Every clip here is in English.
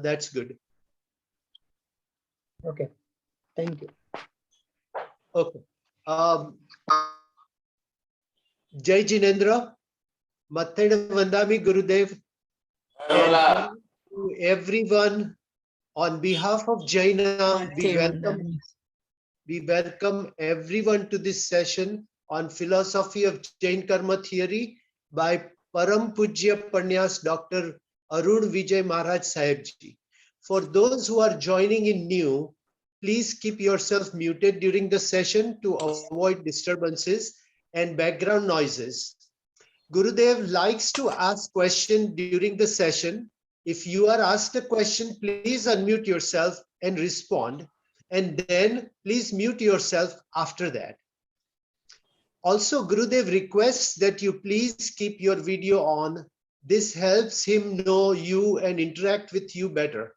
that's good. Okay, thank you. Okay. Jai Jinendra, Matheda Vandami Gurudev, and to everyone on behalf of Jaina, we welcome everyone to this session on philosophy of Jain Karma theory by Param Pujya Panyas Dr. Arun Vijay Maharaj Sahib Ji. For those who are joining in new, please keep yourself muted during the session to avoid disturbances and background noises. Gurudev likes to ask questions during the session. If you are asked a question, please unmute yourself and respond. And then please mute yourself after that. Also, Gurudev requests that you please keep your video on. This helps him know you and interact with you better.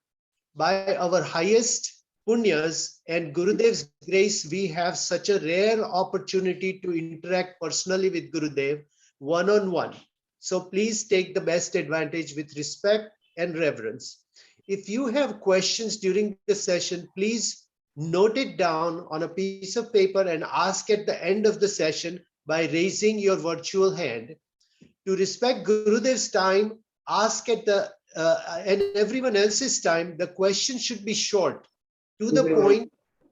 By our highest punyas and Gurudev's grace, we have such a rare opportunity to interact personally with Gurudev one-on-one. So please take the best advantage with respect and reverence. If you have questions during the session, please note it down on a piece of paper and ask at the end of the session by raising your virtual hand. To respect Gurudev's time, ask at the and everyone else's time, the question should be short, to the point,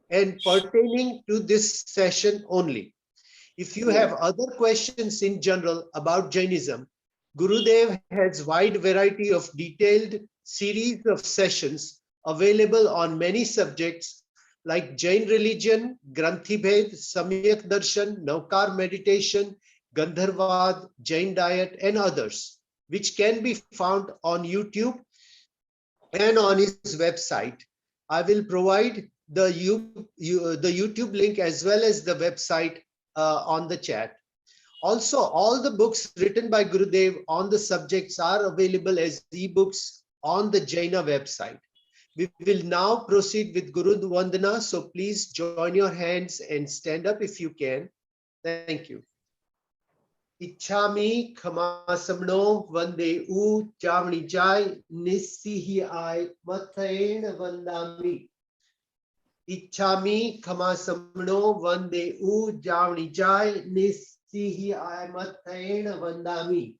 and pertaining to this session only. If you have other questions in general about Jainism, Gurudev has wide variety of detailed series of sessions available on many subjects like Jain religion, Granthi Bhed, Samyak Darshan, Navkar meditation, Gandharvad, Jain diet, and others, which can be found on YouTube and on his website. I will provide the YouTube link as well as the website on the chat. Also, all the books written by Gurudev on the subjects are available as ebooks on the Jaina website. We will now proceed with Guru Vandana, so please join your hands and stand up if you can. Thank you. Ichhami khamasamno vande u javni jai nissihi ai mathaen vandami. Ichhami khamasamno vande u javni jai nissihi ai mathaen vandami.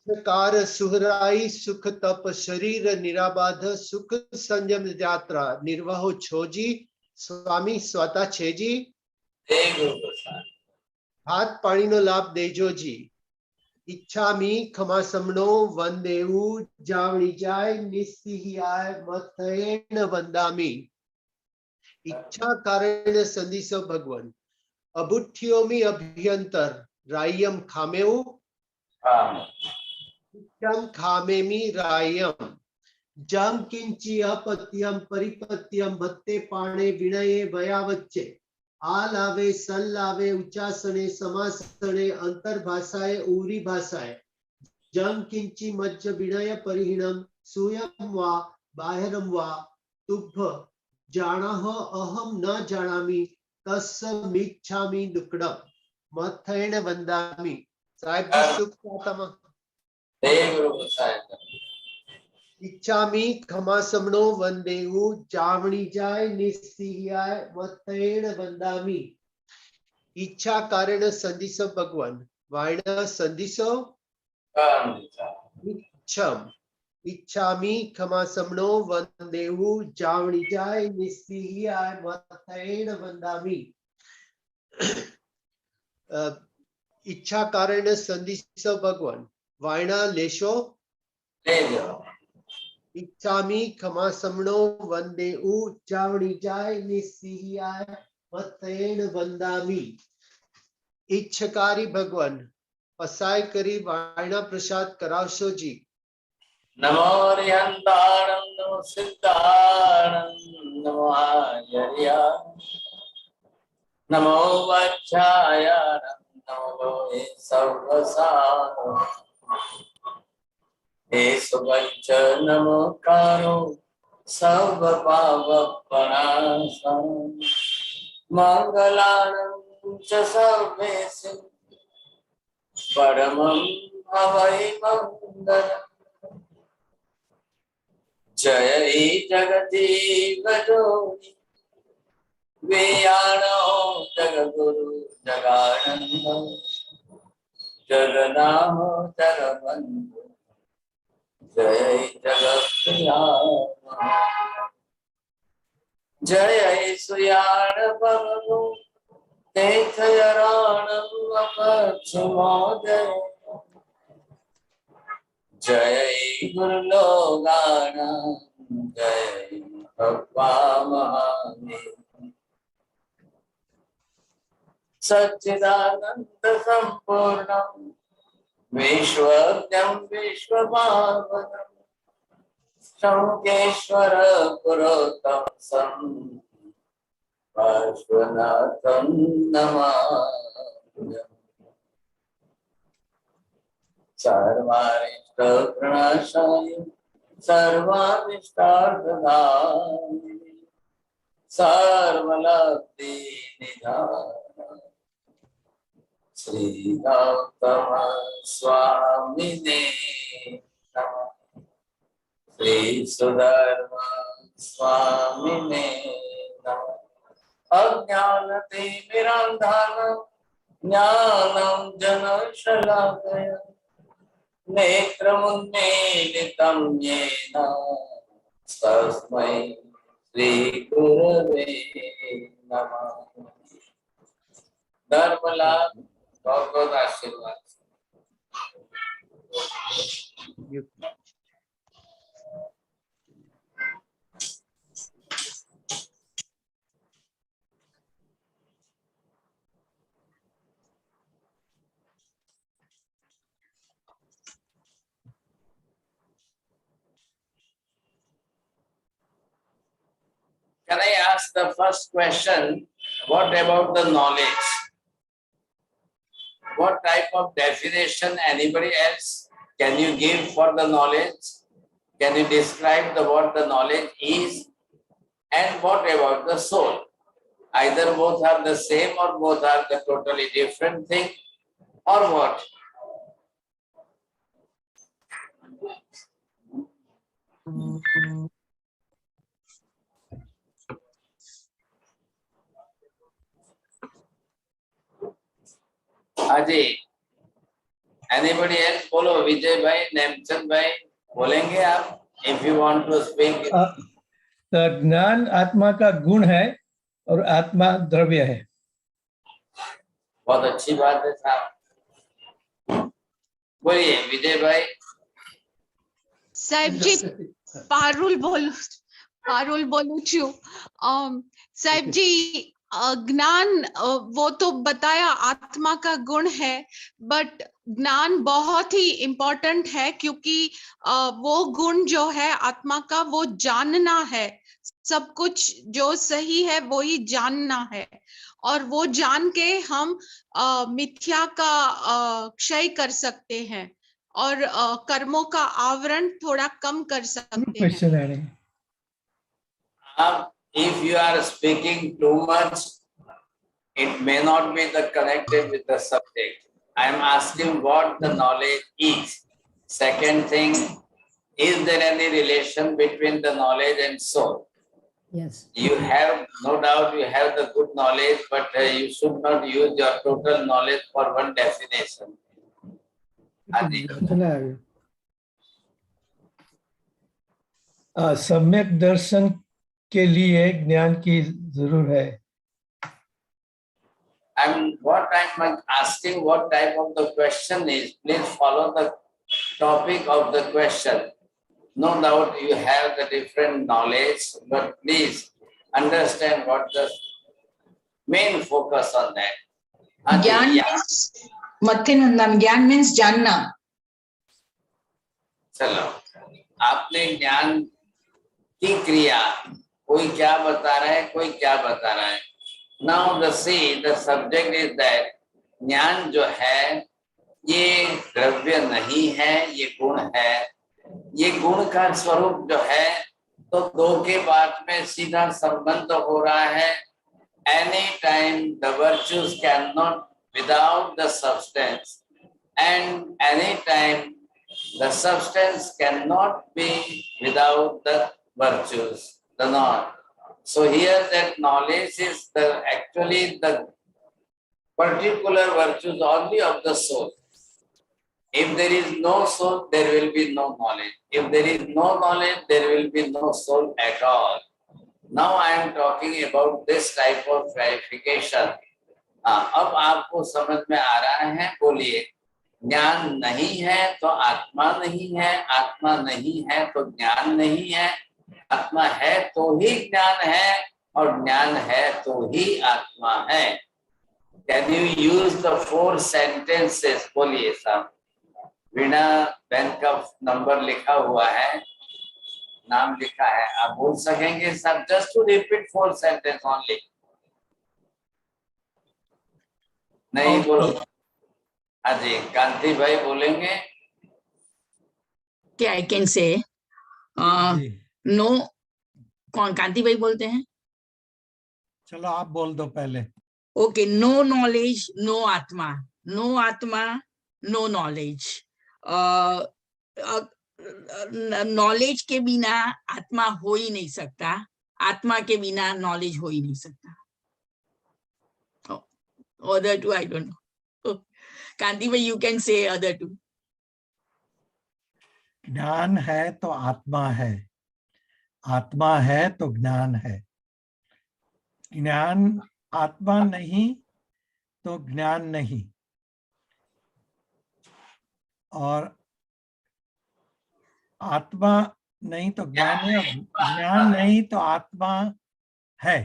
Ichhakar suhrai sukh tap sharir nirabadha sukh sanjam yatra nirvaho choji Swami Swata Cheji. हाथ पानी no लाभ देजो जी इच्छामी खमासमनो वंदेऊ जावणी जाय निस्सिहि आय मथयेन वंदामी इच्छा कारण संदिसो भगवन अबुठ्योमी अभ्यंतर रायम खामेऊ इच्छम खामेमी रायम जम किंची अपत्यम परिपत्यम भत्ते पाणे विनये वयावच्चे आलावे सल्लावे उच्चासने समासने अंतर्भाषाए उरी भाषाए जम किंची मज्ज विनय परिहीणम सूयम वा बाहिरम वा तुभ जानाह अहम न जानामि तस्य मिच्छामि दुक्कडम मथेन वंदामि. साहिब जी सुख सातम इच्छामि खमासमनो वंदेऊ जावणी जाय निस्सिहाय मथेन वंदामि. इच्छा कारण संदिसो भगवान वायना संदिसो इच्छम इच्छामि खमासमनो वंदेऊ जावणी जाय निस्सिहाय मथेन वंदामि. इच्छा कारण संदिसो भगवान वायना लेशो इच्छामि खमासमनो वंदेऊ जावणी जाय निस्सिहाय मथेन वंदामि. इच्छकारी भगवान पसाय करी वायना प्रसाद करावशो जी. नमो रिहंताणं नमो सिद्धाणं नमो आर्या नमो वच्छायाणं नमो सर्वसार एसवच्च नमोकारो सर्व पाप प्रणाशं मंगलानं च सर्वेषु परमं हवै मंगलम् जय जगदीव जोनि वेयाणो जगगुरु जगानंद जगनाहो जगबंधु जय जगत्याम जय सुयाण बबलु तीर्थयराण अपक्षमोदय जय गुरुलोगान जय भगवा महादेव सच्चिदानंद संपूर्ण विश्वज्ञं विश्वभावनम् शंकेश्वर पुरोतम सं पार्श्वनाथं नमामि सर्वारिष्ट प्रणाशाय सर्वारिष्टार्थदायिने सर्वलब्धि निधान श्री गौतम स्वामिने नमः श्री सुधर्मा स्वामिने नमः अज्ञानतिमिरान्धनं ज्ञानं जनशलाकया नेत्रमुन्मीलितं येन तस्मै श्रीगुरवे नमः। धर्मलाभ बहुत बहुत आशीर्वाद। Can I ask the first question? What about the knowledge? What type of definition anybody else can you give for the knowledge? Can you describe what the knowledge is? And what about the soul? Either both are the same or both are the totally different thing, or what? Aji, anybody else? बोलो विजय भाई, नेमचंद भाई, बोलेंगे आप? If you want to speak. ज्ञान आत्मा का गुण है और आत्मा द्रव्य है। बहुत अच्छी बात है साहब, बोलिए विजय भाई। साहिब जी पारुल बोलू छू। साहिब जी ज्ञान वो तो बताया आत्मा का गुण है, बट ज्ञान बहुत ही इम्पोर्टेंट है क्योंकि वो गुण जो है आत्मा का वो जानना है, सब कुछ जो सही है वो ही जानना है, और वो जान के हम मिथ्या का क्षय कर सकते हैं और कर्मों का आवरण थोड़ा कम कर सकते हैं। If you are speaking too much, it may not be connected with the subject. I am asking what the knowledge is. Second thing, is there any relation between the knowledge and soul? Yes. You have, no doubt you have the good knowledge, but you should not use your total knowledge for one definition. सम्यक दर्शन के लिए ज्ञान की जरूरत है। What I'm asking, what type of the question is, please follow the topic of the question. No doubt you have the different knowledge, but please understand what the main focus on that. Gyan means Mathinandam. Gyan means जानना. चलो, आपने ज्ञान की क्रिया, कोई क्या बता रहा है, कोई क्या बता रहा है। Now the subject is that ज्ञान जो है ये द्रव्य नहीं है, ये गुण है। ये गुण का स्वरूप जो है तो दो के बाद में सीधा संबंध हो रहा है। Any time the virtues cannot without the substance, and any time The substance cannot be without the virtues, the not. So here that knowledge is actually the particular virtues only of the soul. If there is no soul, there will be no knowledge. If there is no knowledge, there will be no soul at all. Now I am talking about this type of clarification. अब आपको समझ में आ रहा है, बोलिए। ज्ञान नहीं है तो आत्मा नहीं है, आत्मा नहीं है तो ज्ञान नहीं है, आत्मा है तो ही ज्ञान है, और ज्ञान है तो ही आत्मा है। Can you use the 4 sentences? बोलिए साहब। वीणा बैंक का नंबर लिखा हुआ है, नाम लिखा है, आप बोल सकेंगे सब? Just to repeat 4 sentence only. नहीं बोलो। हाँ जी, कांति भाई बोलेंगे। क्या आई कैन से नो? कौन कांति भाई बोलते हैं? चलो आप बोल दो पहले। ओके, नो नॉलेज नो आत्मा, नो आत्मा नो नॉलेज। नॉलेज के बिना आत्मा हो ही नहीं सकता, आत्मा के बिना नॉलेज हो ही नहीं सकता। Other two I don't know. कांति भाई you can say other two. ज्ञान है तो आत्मा है, आत्मा है तो ज्ञान है। ज्ञान आत्मा नहीं तो ज्ञान नहीं, और आत्मा नहीं तो ज्ञान है, और ज्ञान नहीं तो आत्मा है।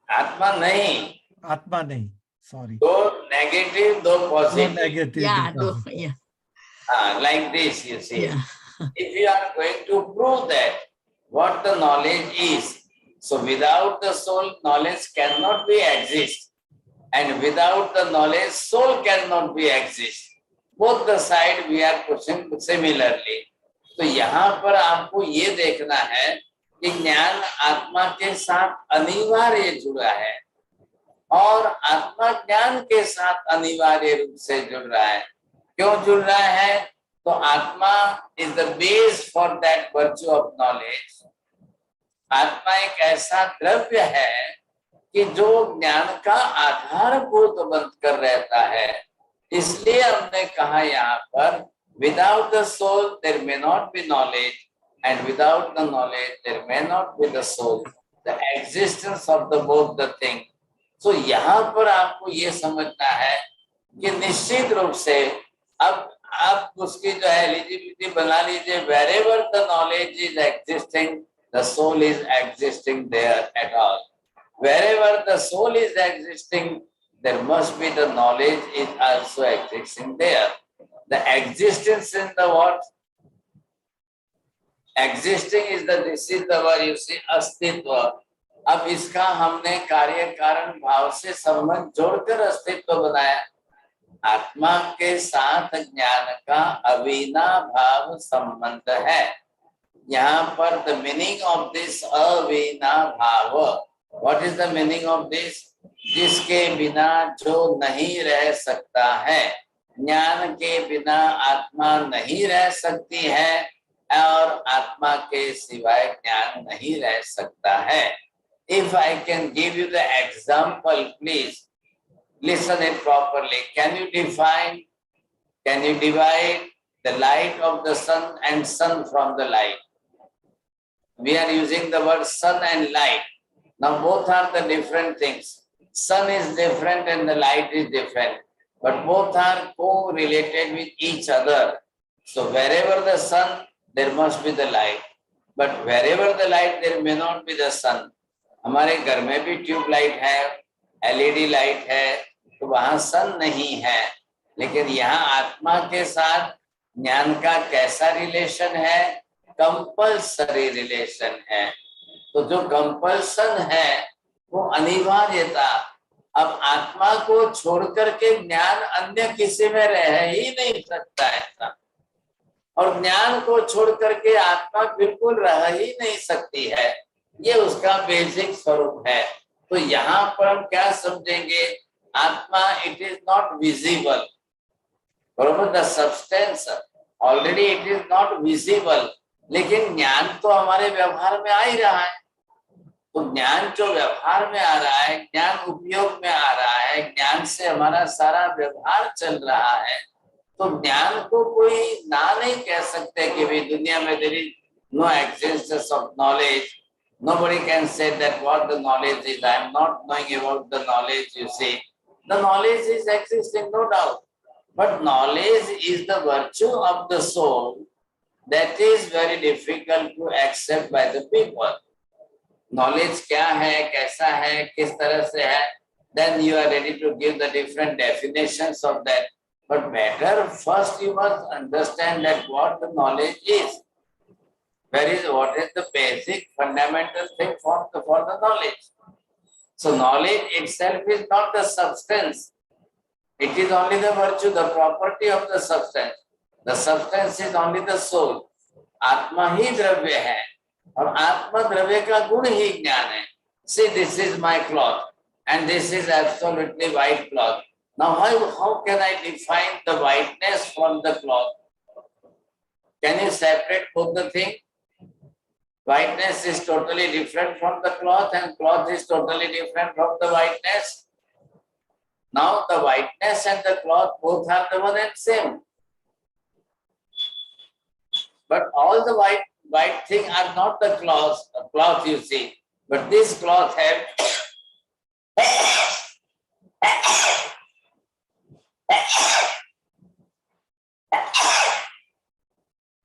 आत्मा नहीं, आत्मा नहीं, सॉरी। दो नेगेटिव, दो positive. Negative, Yeah. Like this, you see. Yeah. If you are going to prove that what the knowledge is, so without the soul, knowledge cannot be exist, and without the knowledge, soul cannot be exist. Both the side we are pushing similarly. तो यहाँ पर आपको ये देखना है कि ज्ञान आत्मा के साथ अनिवार्य जुड़ा है, और आत्मा ज्ञान के साथ अनिवार्य रूप से जुड़ रहा है। क्यों जुड़ रहा है? तो आत्मा is the base for that virtue of knowledge. आत्मा एक ऐसा द्रव्य है कि जो ज्ञान का आधारभूत बनकर रहता है। इसलिए हमने कहा यहाँ पर without the soul there may not be knowledge, and without the knowledge there may not be the soul, the existence of the both the thing. तो यहाँ पर आपको ये समझना है कि निश्चित रूप से अब आप उसकी जो है एलिजिबिलिटी बना लीजिए। Wherever the knowledge is existing, the soul is existing there at all. Wherever the soul is existing, there must be the knowledge is also existing there. The existence in the what? Existing is the, this is the word you see, अस्तित्व। अब इसका हमने कार्य कारण भाव से संबंध जोड़कर अस्तित्व बनाया। आत्मा के साथ ज्ञान का अविनाभाव संबंध है। यहाँ पर the meaning of this अविनाभाव, what is the meaning of this? जिसके बिना जो नहीं रह सकता है। ज्ञान के बिना आत्मा नहीं रह सकती है, और आत्मा के सिवाय ज्ञान नहीं रह सकता है। If I can give you the example, please listen it properly. Can you define, can you divide the light of the sun and sun from the light? We are using the word sun and light. Now both are the different things. Sun is different and the light is different, but both are co-related with each other. So wherever the sun, there must be the light, but wherever the light, there may not be the sun. हमारे घर में भी tube light है, LED light है, तो वहां सन नहीं है। लेकिन यहाँ आत्मा के साथ ज्ञान का कैसा रिलेशन है? कंपल्सरी रिलेशन है। तो जो कंपल्सन है वो अनिवार्यता। अब आत्मा को छोड़ करके ज्ञान अन्य किसी में रह ही नहीं सकता ऐसा, और ज्ञान को छोड़ करके आत्मा बिल्कुल रह ही नहीं सकती है। ये उसका बेसिक स्वरूप है। तो यहाँ पर हम क्या समझेंगे? आत्मा, इट इज नॉट विजिबल, बरोबर, the substance already it is not visible, लेकिन ज्ञान तो हमारे व्यवहार में आ ही रहा है। तो ज्ञान जो व्यवहार में आ रहा है, ज्ञान उपयोग में आ रहा है, ज्ञान से हमारा सारा व्यवहार चल रहा है, तो ज्ञान को कोई ना नहीं कह सकते कि भाई दुनिया में there is no existence of knowledge. Nobody can say that what the knowledge is. I am not knowing about the knowledge, you see. The knowledge is existing, no doubt. But knowledge is the virtue of the soul that is very difficult to accept by the people. Knowledge क्या है, कैसा है, किस तरह से है, then you are ready to give the different definitions of that. But better first you must understand that what the knowledge is. What is the basic fundamental thing for the knowledge? So knowledge itself is not the substance. It is only the virtue, the property of the substance. The substance is only the soul. आत्मा ही द्रव्य है और आत्मा द्रव्य का गुण ही ज्ञान है. See, this is my cloth and this is absolutely white cloth. Now how can I define the whiteness from the cloth? Can you separate both the things? Whiteness is totally different from the cloth and cloth is totally different from the whiteness. Now the whiteness and the cloth both are the one and same. But all the white thing are not the cloth you see. But this cloth have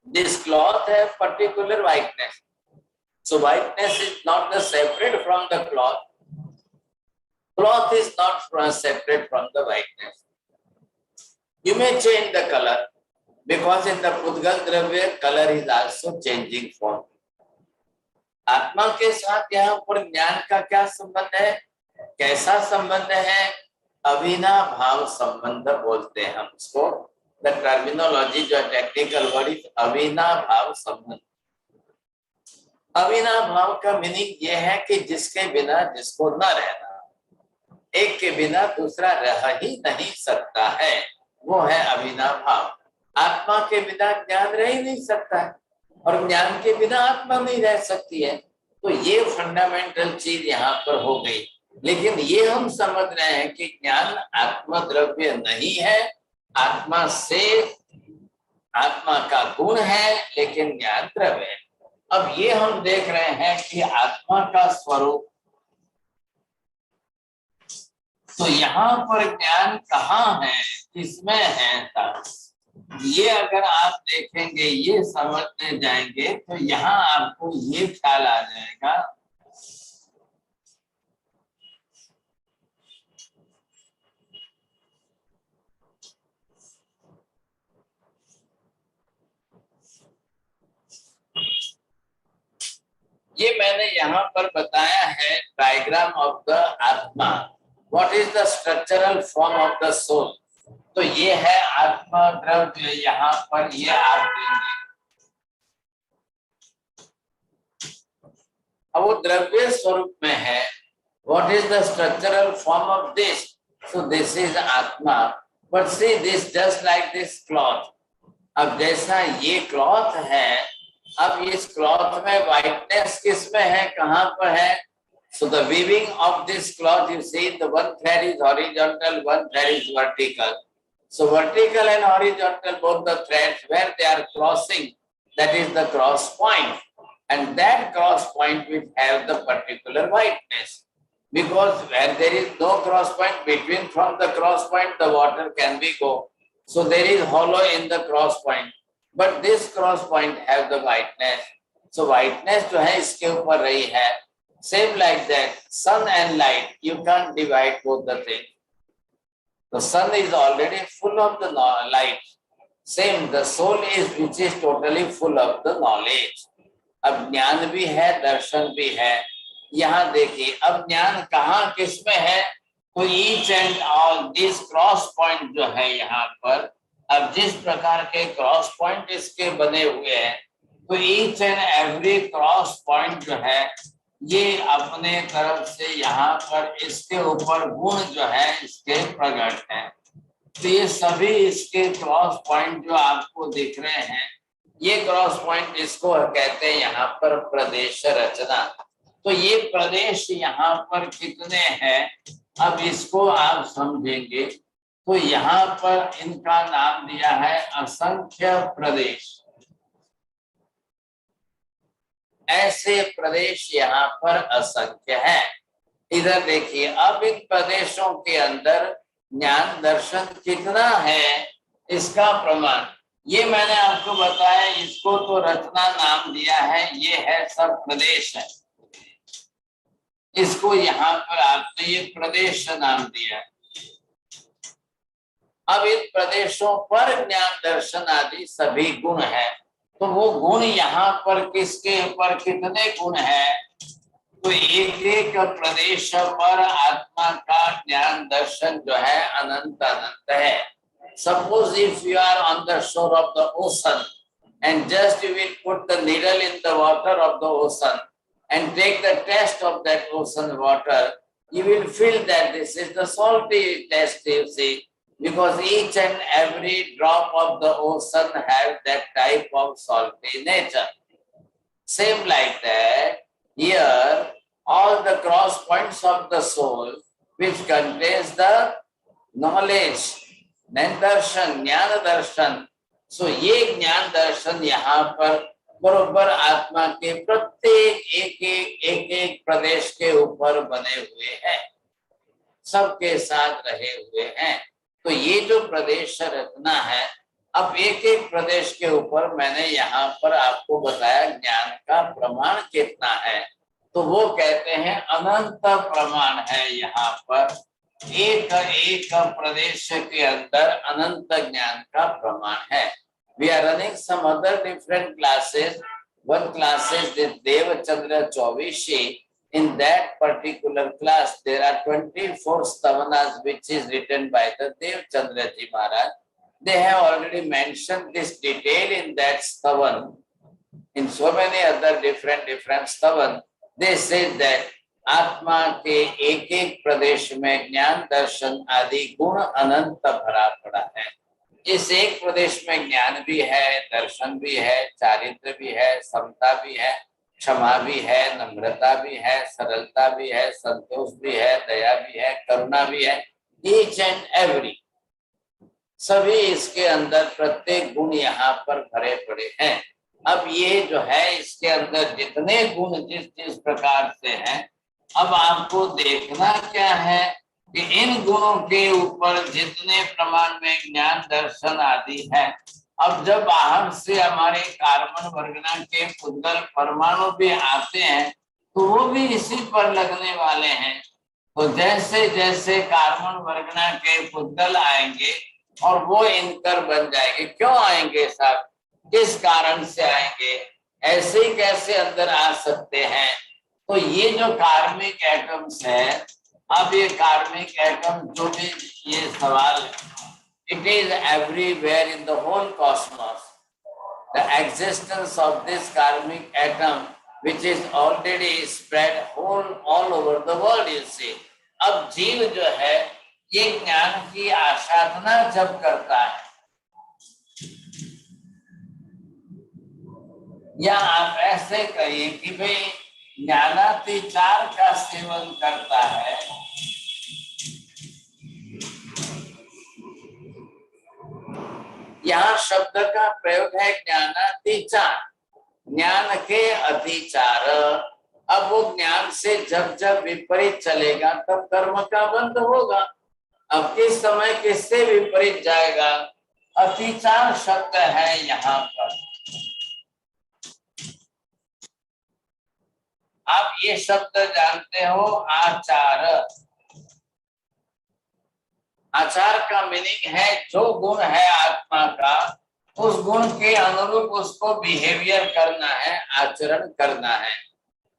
this cloth have particular whiteness. So whiteness is not the separate from the cloth. Cloth is not separate from the whiteness. You may change the color because in the Pudgal Dravya color is also changing form. आत्मा के साथ यहाँ पर ज्ञान का क्या संबंध है, कैसा संबंध है? अविनाभाव संबंध बोलते हैं हम उसको. The terminology जो टेक्निकल वर्ड इज अविनाभाव संबंध. अविनाभाव का मीनिंग ये है कि जिसके बिना जिसको न रहना, एक के बिना दूसरा रह ही नहीं सकता है, वो है अविनाभाव. आत्मा के बिना ज्ञान रह ही नहीं सकता है और ज्ञान के बिना आत्मा नहीं रह सकती है. तो ये फंडामेंटल चीज यहाँ पर हो गई. लेकिन ये हम समझ रहे हैं कि ज्ञान आत्मा द्रव्य नहीं है, आत्मा से आत्मा का गुण है, लेकिन ज्ञान द्रव्य है. अब ये हम देख रहे हैं कि आत्मा का स्वरूप, तो यहाँ पर ज्ञान कहाँ है, किसमें है, ये अगर आप देखेंगे, ये समझने जाएंगे तो यहाँ आपको ये ख्याल आ जाएगा ये मैंने यहाँ पर बताया है diagram of the atma. What is the structural form of the soul. तो ये है आत्मा द्रव्य, यहाँ पर ये आप देंगे. अब वो द्रव्य स्वरूप में है. What is the structural form of this. So this is atma. But see this just like this cloth. अब जैसा ये क्लॉथ है, अब इस क्लॉथ में व्हाइटनेस किस में है, कहाँ पर है? So the weaving of this cloth, you see, the one thread is horizontal, one thread is vertical. So vertical and horizontal, both the threads, where they are crossing, that is the cross point. And that cross point will have the particular whiteness. Because where there is no cross point, between from the cross point, the water can be go. So there is hollow in the cross point. But this cross point have the whiteness. So whiteness जो है इसके ऊपर रही है. Same like that, sun and light, you can't divide both the things. The sun is already full of the light. Same, the soul is which is totally full of the knowledge. अब ज्ञान भी है, दर्शन भी है. यहाँ देखिए, अब ज्ञान कहाँ किस में है? तो each and all this cross point जो है यहाँ पर, अब जिस प्रकार के क्रॉस पॉइंट इसके बने हुए हैं, तो each and every cross point जो है ये अपने तरफ से यहाँ पर इसके ऊपर गुण जो है इसके प्रकट है. तो ये सभी इसके क्रॉस पॉइंट जो आपको दिख रहे हैं, ये क्रॉस पॉइंट इसको कहते हैं यहाँ पर प्रदेश रचना। तो ये प्रदेश यहाँ पर कितने हैं, अब इसको आप समझेंगे। तो यहाँ पर इनका नाम दिया है असंख्य प्रदेश। ऐसे प्रदेश यहाँ पर असंख्य है। इधर देखिए, अब इन प्रदेशों के अंदर ज्ञान दर्शन कितना है इसका प्रमाण ये मैंने आपको बताया। इसको तो रचना नाम दिया है, ये है सब प्रदेश है। इसको यहाँ पर आपने ये प्रदेश नाम दिया है। अब इन प्रदेशों पर ज्ञान दर्शन आदि सभी गुण है। तो वो गुण यहाँ पर किसके ऊपर कितने गुण है, तो एक एक प्रदेश पर आत्मा का ज्ञान दर्शन जो है अनंत अनंत है। Suppose if you are on the shore of the ocean and just you will put the needle in the water of the ocean and take the test of that ocean water, you will feel that this is the salty test, you see, because each and every drop of the ocean have that type of salty nature. Same like that, here all the cross points of the soul which contains the knowledge, दर्शन, ज्ञान दर्शन। सो ये ज्ञान दर्शन यहाँ पर बरोबर आत्मा के प्रत्येक एक प्रदेश के ऊपर बने हुए हैं, सबके साथ रहे हुए हैं। तो ये जो प्रदेश रचना है, अब एक एक प्रदेश के ऊपर मैंने यहाँ पर आपको बताया ज्ञान का प्रमाण कितना है। तो वो कहते हैं अनंत प्रमाण है। यहाँ पर एक एक प्रदेश के अंदर अनंत ज्ञान का प्रमाण है। We are running some other different classes. One class is the Devachandra Chauvishi. In that particular class, there are 24 stavanas which is written by the Devachandra Ji Maharaj. They have already mentioned this detail in that stavan. In so many other different stavan, they say that आत्मा के एक एक प्रदेश में ज्ञान दर्शन आदि गुण अनंत भरा पड़ा है। इस एक प्रदेश में ज्ञान भी है, दर्शन भी है, चारित्र भी है, समता भी है, क्षमा भी है, नम्रता भी है, सरलता भी है, संतोष भी है, दया भी है, करुणा भी है। ईच एंड एवरी, सभी इसके अंदर प्रत्येक गुण यहाँ पर भरे पड़े हैं। अब ये जो है इसके अंदर जितने गुण जिस प्रकार से हैं, अब आपको देखना क्या है कि इन गुणों के ऊपर जितने प्रमाण में ज्ञान दर्शन आदि है, अब जब बाहर से हमारे कार्बन वर्गना के पुद्गल परमाणु भी आते हैं तो वो भी इसी पर लगने वाले हैं। तो जैसे जैसे कार्बन वर्गना के पुद्गल आएंगे और वो इनकर बन जाएंगे। क्यों आएंगे साहब, किस कारण से आएंगे, ऐसे ही कैसे अंदर आ सकते हैं। तो ये जो कार्मिक एटम्स है, अब ये कार्मिक एटम जो भी ये सवाल है, it is everywhere in the whole cosmos, the existence of this karmic atom which is already spread all over the world, you see. अब जीव जो है ये ज्ञान की आसाधना जब करता है, या आप ऐसे कहिए कि भाई ज्ञानातिचार का सेवन करता है, यहाँ शब्द का प्रयोग है ज्ञानातिचार, ज्ञान के अतिचार। अब वो ज्ञान से जब जब विपरीत चलेगा तब कर्म का बंध होगा। अब किस समय किससे विपरीत जाएगा, अतिचार शब्द है यहाँ पर। आप ये शब्द जानते हो, आचार। आचार का मीनिंग है जो गुण है आत्मा का, उस गुण के अनुरूप उसको बिहेवियर करना है, आचरण करना है।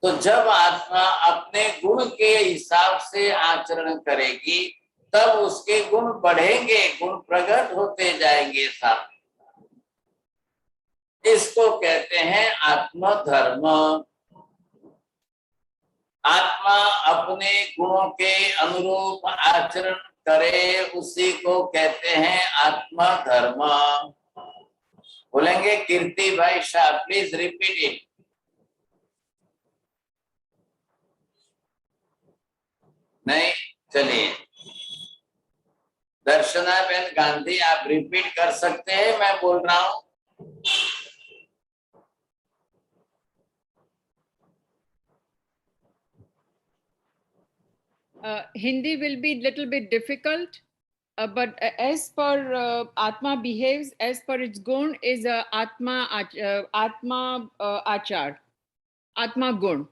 तो जब आत्मा अपने गुण के हिसाब से आचरण करेगी तब उसके गुण बढ़ेंगे, गुण प्रकट होते जाएंगे सामने। इसको कहते हैं आत्मधर्म। आत्मा अपने गुणों के अनुरूप आचरण करे उसी को कहते हैं आत्मा धर्म। बोलेंगे कीर्ति भाई शाह, प्लीज रिपीट इट। नहीं, चलिए दर्शना बेन गांधी आप रिपीट कर सकते हैं, मैं बोल रहा हूं। Hindi will be little bit difficult, but as per Atma behaves as per its gun is Atma Achar, Atma gun.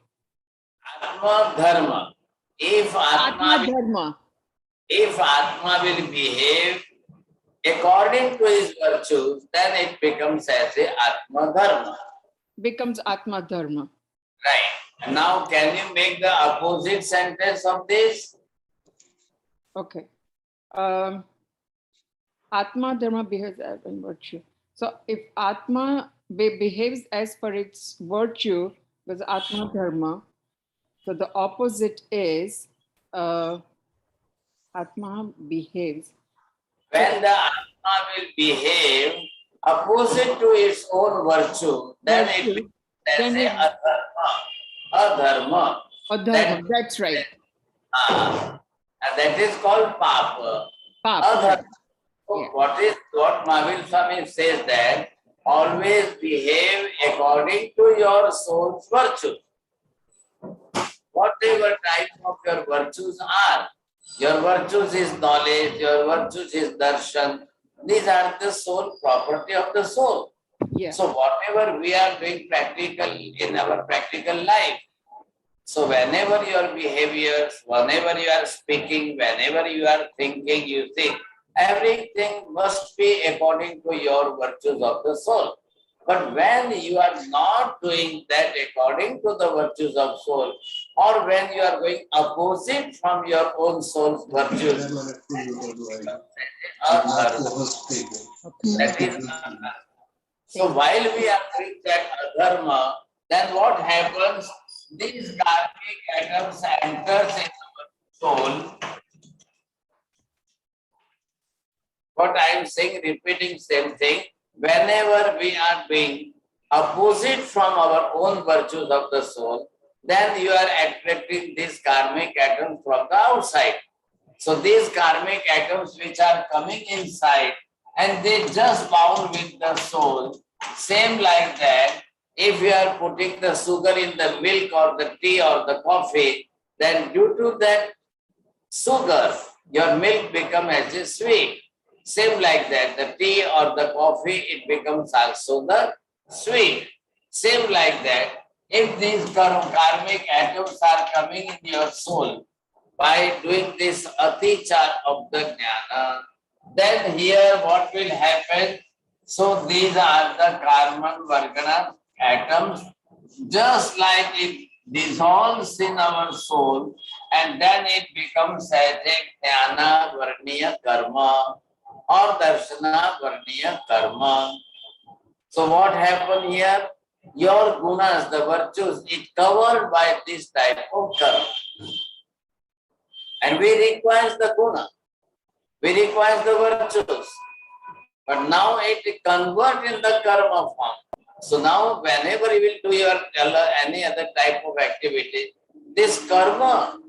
Atma dharma. If Atma Dharma Atma will behave according to his virtues, then it becomes as a Atma dharma. becomes Atma Dharma. Right. And now can you make the opposite sentence of this? Okay. Atma Dharma behaves as in virtue. So if Atma behaves as per its virtue, with Atma Dharma, so the opposite is Atma behaves. When the Atma will behave opposite to its own virtue, then it becomes as a adharma. Adharma. Adharma, that's right. And that is called papa. Papa. Adharma. So Yeah. what Mahavir Swami says that always behave according to your soul's virtue. Whatever type of your virtues are, your virtues is knowledge, your virtues is darshan. These are the soul property of the soul. Yeah. So whatever we are doing practical in our practical life, so whenever your behaviors, whenever you are speaking, whenever you are thinking, you think, everything must be according to your virtues of the soul. But when you are not doing that according to the virtues of soul, or when you are going opposite from your own soul's virtues, that is adharma. So while we are doing that adharma, then what happens? These karmic atoms enters in our soul. What I am saying, repeating same thing. Whenever we are doing opposite from our own virtues of the soul, then you are attracting these karmic atoms from the outside. So these karmic atoms which are coming inside and they just bound with the soul, same like that, if you are putting the sugar in the milk or the tea or the coffee, then due to that sugar, your milk becomes as a sweet. Same like that, the tea or the coffee, it becomes also the sweet. Same like that, if these karmic atoms are coming in your soul by doing this atichar of the jnana, then here what will happen? So these are the karman vargana atoms, just like it dissolves in our soul and then it becomes as a jnana varniya karma or darshana varniya karma. So what happened here? Your gunas, the virtues, it covered by this type of karma. And we require the guna. We require the virtues. But now it convert in the karma form. So now whenever you will do your any other type of activity, this karma,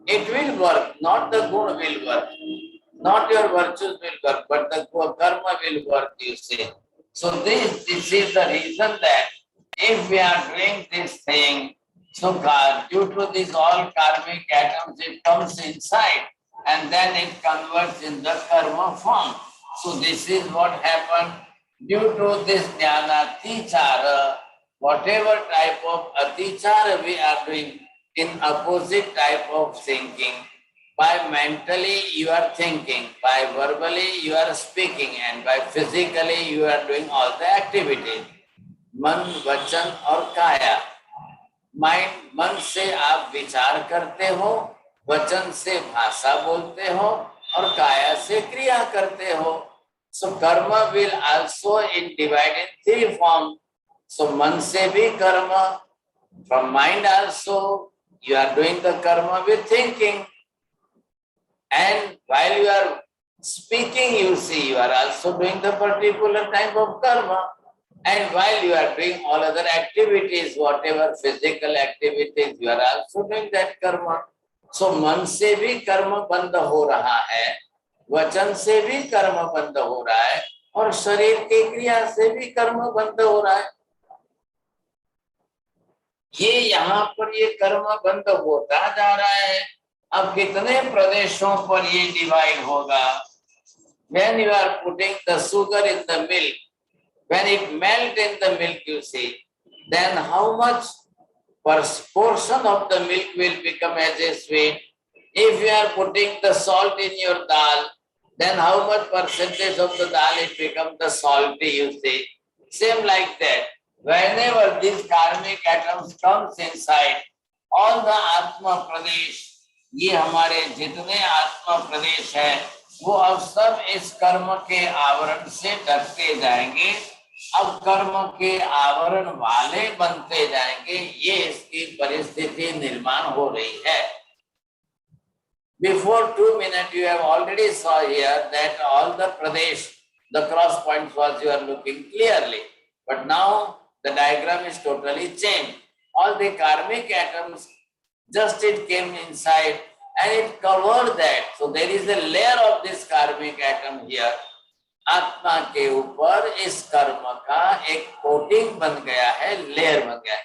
it will work, not the guna will work. Not your virtues will work, but the karma will work, you see. So this is the reason that if we are doing this thing, so due to this all karmic atoms, it comes inside and then it converts in the karma form. So this is what happened due to this jnana atichara, whatever type of atichara we are doing in opposite type of thinking. By mentally you are thinking, by verbally you are speaking, and by physically you are doing all the activities. मन, वचन और काया. Mind, मन से आप विचार करते हो, वचन से भाषा बोलते हो और काया से क्रिया करते हो. So karma will also divide in three forms. So मन से भी कर्म, from mind also you are doing the karma with thinking. And while you are speaking, you see, you are also doing the particular type of karma. And while you are doing all other activities, whatever physical activities, you are also doing that karma. So मन से भी कर्म बंद हो रहा है, वचन से भी कर्म बंद हो रहा है, और शरीर की क्रिया से भी कर्म बंद हो रहा है। ये यहाँ पर ये कर्म बंद होता जा रहा है। अब कितने प्रदेशों पर ये डिवाइड होगा? When you are putting the sugar in the milk, when it melt in the milk, you see, then how much portion of the milk will become as a sweet? If you are putting the salt in your dal, then how much percentage of the dal it becomes the salty, you see? Same like that. Whenever these karmic atoms comes inside, all the Atma Pradesh, ये हमारे जितने आत्मा प्रदेश है, वो अब सब इस कर्म के आवरण से ढकते जाएंगे। अब कर्म के आवरण वाले बनते जाएंगे। ये इसकी परिस्थिति निर्माण हो रही है। Before 2 minutes, you have already saw here that all the Pradesh, the cross points was you are looking clearly. But now the diagram is totally changed. All the karmic atoms, just it came inside and it covered that. So there is a layer of this karmic atom here. आत्मा के ऊपर इस कर्म का एक coating बन गया है, लेयर बन गया है।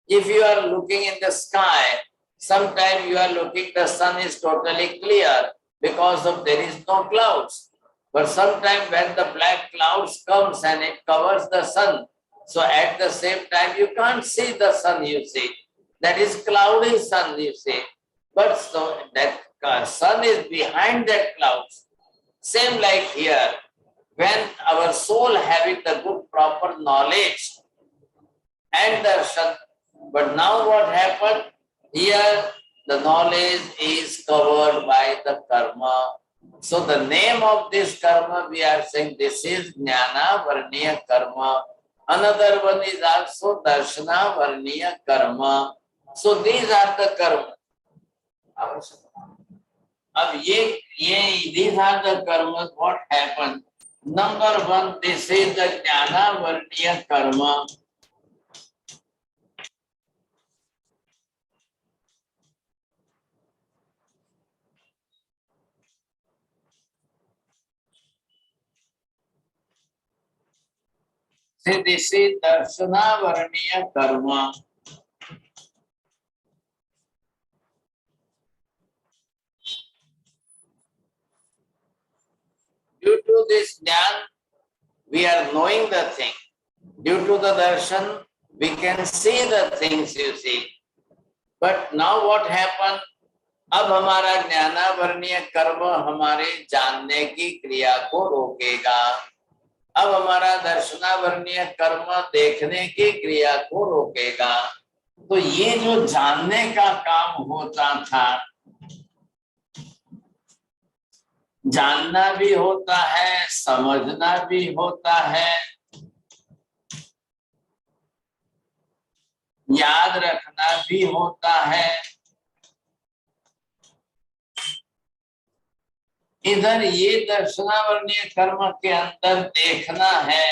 If you are looking in the sky, sometimes you are looking, the sun is totally clear because of there is no clouds. But sometimes when the black clouds comes and it covers the sun, so at the same time you can't see the sun, you see. That is cloudy sun, you see. But so that sun is behind that clouds. Same like here. When our soul having the good proper knowledge and darshan, but now what happened? Here the knowledge is covered by the karma. So the name of this karma, we are saying this is Jnana Varniya Karma. Another one is also Darshana Varniya Karma. So these are the karma. अब ये these are the karmas. What happened? Number one, this is the Jnana Varniya Karma. See, this is Darshana Varniya Karma. Due to this jnana, we are knowing the thing. Due to the darshan, we can see the things, you see. But now what happened? अब हमारा ज्ञानावरणीय कर्म हमारे जानने की क्रिया को रोकेगा। अब हमारा दर्शनावरणीय कर्म देखने की क्रिया को रोकेगा। तो ये जो जानने का काम होता था, जानना भी होता है, समझना भी होता है, याद रखना भी होता है। इधर ये दर्शनावरणीय कर्म के अंदर देखना है।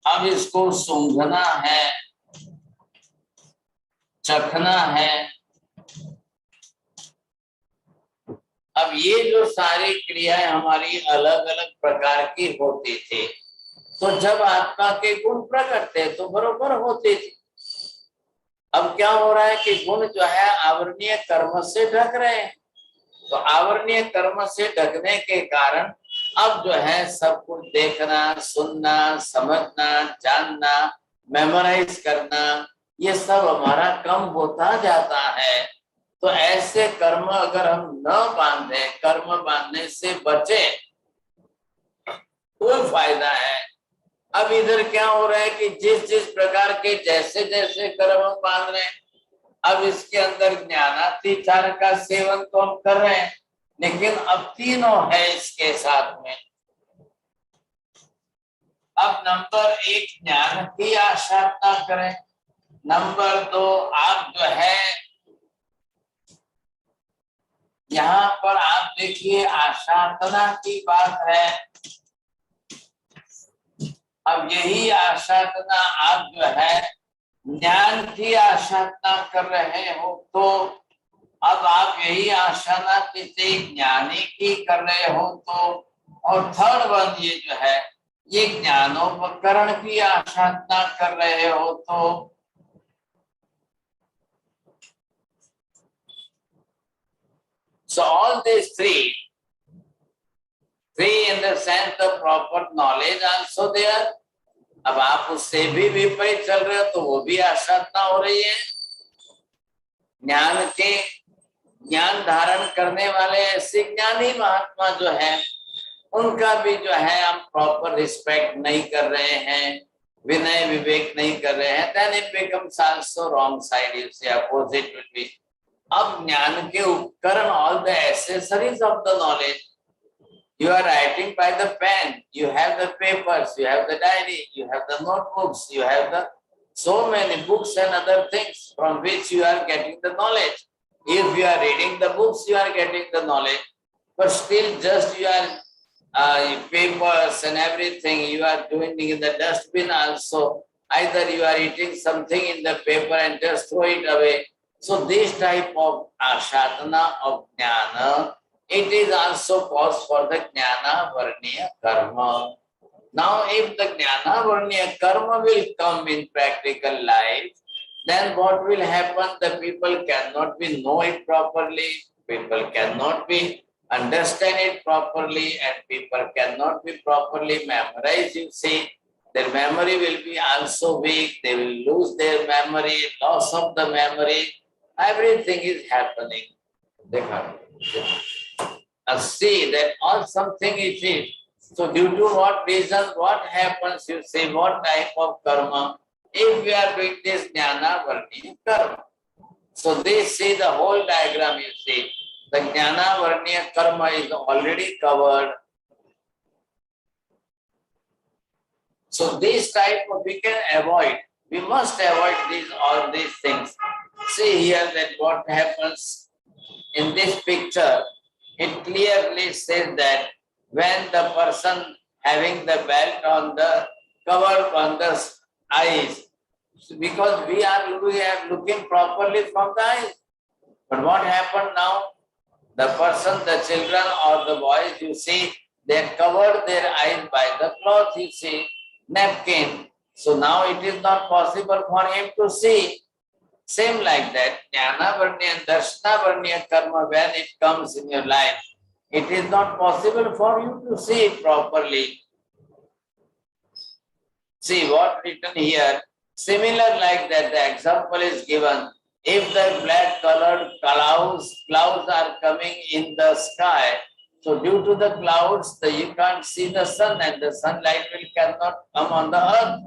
अब इसको सूंघना है, चखना है। अब ये जो सारी क्रियाएं हमारी अलग अलग प्रकार की होती थी, तो जब आत्मा के गुण प्रकट थे तो बरोबर होती थी। अब क्या हो रहा है कि गुण जो है आवरणीय कर्म से ढक रहे हैं। तो आवरणीय कर्म से ढकने के कारण अब जो है सब कुछ देखना, सुनना, समझना, जानना, मेमोराइज करना, ये सब हमारा कम होता जाता है। तो ऐसे कर्म अगर हम न बांधे, कर्म बांधने से बचे तो फायदा है। अब इधर क्या हो रहा है कि जिस जिस प्रकार के जैसे जैसे कर्म हम बांध रहे हैं, अब इसके अंदर ज्ञानातिचार का सेवन तो हम कर रहे हैं, लेकिन अब तीनों है इसके साथ में। अब नंबर 1 ज्ञान की आशा न करें। नंबर 2 आप जो है यहाँ पर आप देखिए आशातना की बात है। अब यही आशातना आप जो है ज्ञान की आशातना कर रहे हो, तो अब आप यही आशाना किसी ज्ञानी की कर रहे हो तो, और थर्ड वन ये जो है ये ज्ञानोपकरण की आशाना कर रहे हो तो, so all these three in the sense of proper knowledge also there। अब आप उससे भी विपरीत चल रहे हो तो वो भी आशाना हो रही है। ज्ञान धारण करने वाले ऐसे ज्ञानी महात्मा जो है उनका भी जो है हम प्रॉपर रिस्पेक्ट नहीं कर रहे हैं, विनय विवेक नहीं कर रहे हैं, then it becomes also wrong side, you say opposite will be। अब ज्ञान के उपकरण, all the accessories of the knowledge, you are writing by the pen, you have the papers, you have the diary, you have the notebooks, you have the so many books and other things from which you are getting the knowledge। If you are reading the books, you are getting the knowledge, but still just you are papers and everything you are doing in the dustbin also, either you are eating something in the paper and just throw it away। So this type of sadhana of jnana, it is also cause for the jnana varniya karma। Now if the jnana varniya karma will come in practical life, then what will happen? The people cannot be know it properly, people cannot be understand it properly, and people cannot be properly memorized, you see, their memory will be also weak, they will lose their memory, loss of the memory, everything is happening। See that all something it is। So due to what reason, what happens, you see, what type of karma, if we are doing this jnana varniya karma। So they see the whole diagram, you see, the jnana varniya karma is already covered। So this type of we can avoid, we must avoid all these things। See here that what happens in this picture, it clearly says that when the person having the belt on the cover on the eyes, because we are looking properly from the eyes, but what happened now? The person, the children or the boys, you see, they covered their eyes by the cloth, you see, napkin. So now it is not possible for him to see। Same like that, jnana varniya, darshana varniya karma, when it comes in your life, it is not possible for you to see it properly। See what written here, similar like that, the example is given. If the black colored clouds are coming in the sky, so due to the clouds, you can't see the sun and the sunlight will cannot come on the earth।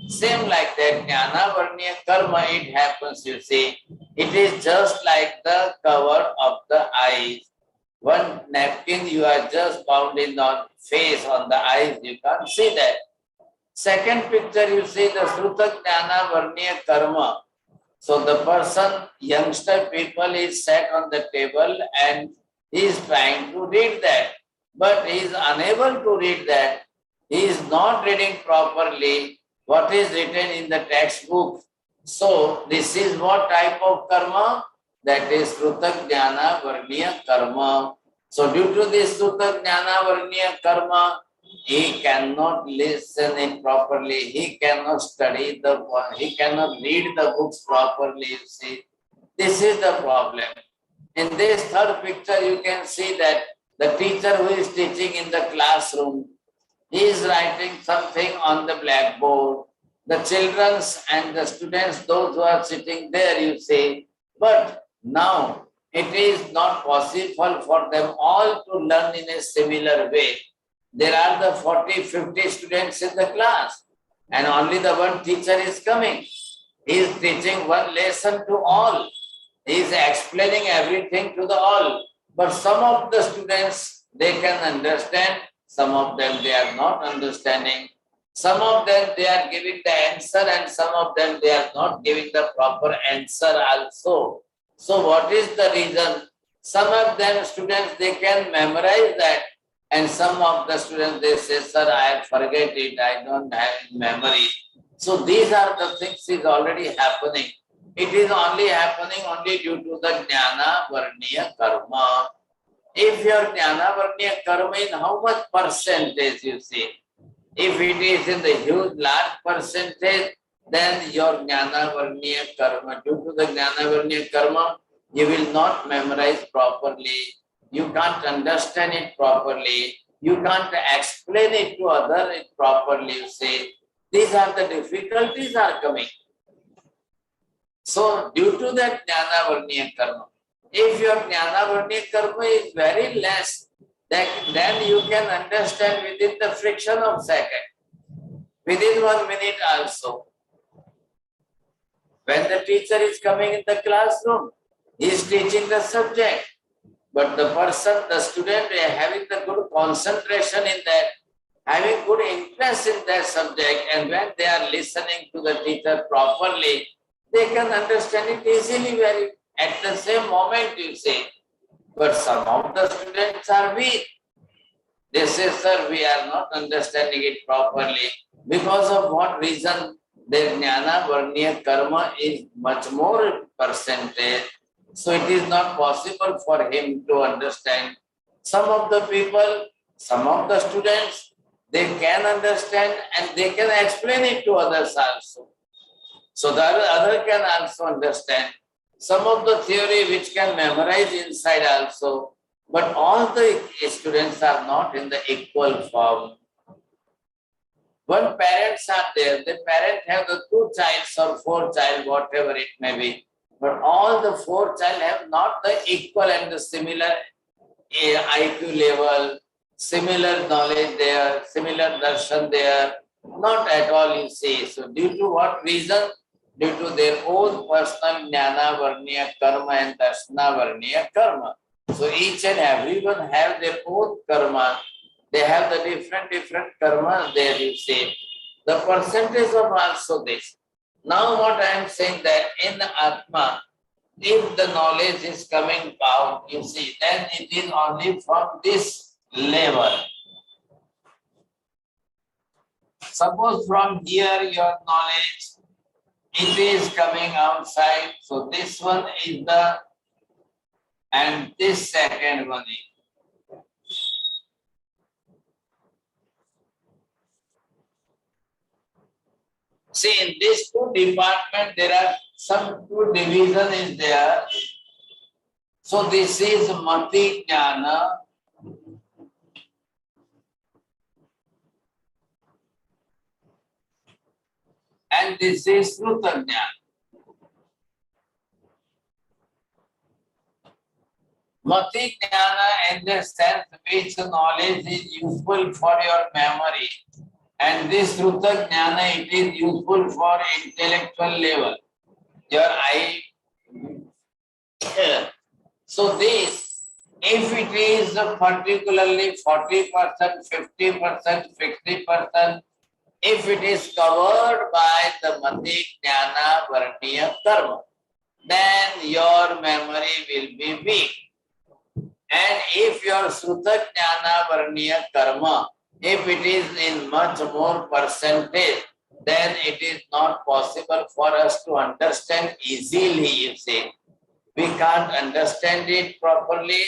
Same like that, jnana varniya karma, it happens, you see, it is just like the cover of the eyes। One napkin you are just bounding on face, on the eyes, you can't see that। Second picture, you see the sruta jnana varniya karma। So the person, youngster people is sat on the table and he is trying to read that, but he is unable to read that. He is not reading properly what is written in the textbook। So this is what type of karma? That is sruta jnana varniya karma। So due to this sruta jnana varniya karma, he cannot listen it properly, he cannot study he cannot read the books properly, you see. This is the problem। In this third picture, you can see that the teacher who is teaching in the classroom, he is writing something on the blackboard. The children and the students, those who are sitting there, you see, but now it is not possible for them all to learn in a similar way। There are the 40, 50 students in the class and only the one teacher is coming. He is teaching one lesson to all. He is explaining everything to the all. But some of the students, they can understand. Some of them, they are not understanding. Some of them, they are giving the answer and some of them, they are not giving the proper answer also। So what is the reason? Some of them students, they can memorize that, and some of the students, they say, sir, I forget it, I don't have in memory. So these are the things is already happening. It is only happening only due to the Jnana Varniya Karma. If your Jnana Varniya Karma in how much percentage you see? If it is in the huge large percentage, then your Jnana Varniya Karma, due to the Jnana Varniya Karma, you will not memorize properly, you can't understand it properly, you can't explain it to others properly, you see. These are the difficulties are coming. So due to that Jnana Varniya Karma, if your Jnana Varniya Karma is very less, then you can understand within the fraction of second, within 1 minute also. When the teacher is coming in the classroom, he is teaching the subject, but the person, the student, having the good concentration in that, having good interest in that subject, and when they are listening to the teacher properly, they can understand it easily, very at the same moment, you say. But some of the students are weak. They say, sir, we are not understanding it properly. Because of what reason? Their Jnana Varniya Karma is much more percentage. So it is not possible for him to understand. Some of the people, some of the students, they can understand and they can explain it to others also. So the other can also understand. Some of the theory which can memorize inside also, but all the students are not in the equal form. When parents are there, the parent have the 2 child or 4 child, whatever it may be, but all the 4 child have not the equal and the similar IQ level, similar knowledge there, similar darshan there, not at all, you see. So due to what reason? Due to their own personal Jnana Varniya Karma and Darshana Varniya Karma. So each and everyone have their own karma. They have the different karma there, you see. The percentage of also this. Now what I am saying that in Atma, if the knowledge is coming out, you see, then it is only from this level. Suppose from here your knowledge, it is coming outside. So this one is the, and this second one is. See, in these 2 departments, there are some 2 division is there. So this is Mati Jnana, and this is Sruta Jnana. Mati Jnana in the sense which knowledge is useful for your memory, and this Sruta Jnana, it is useful for intellectual level. Your eye. So this, if it is particularly 40%, 50%, 60%, if it is covered by the Mati Jnana Varniya Karma, then your memory will be weak. And if your Sruta Jnana Varniya Karma, if it is in much more percentage, then it is not possible for us to understand easily, you see. We can't understand it properly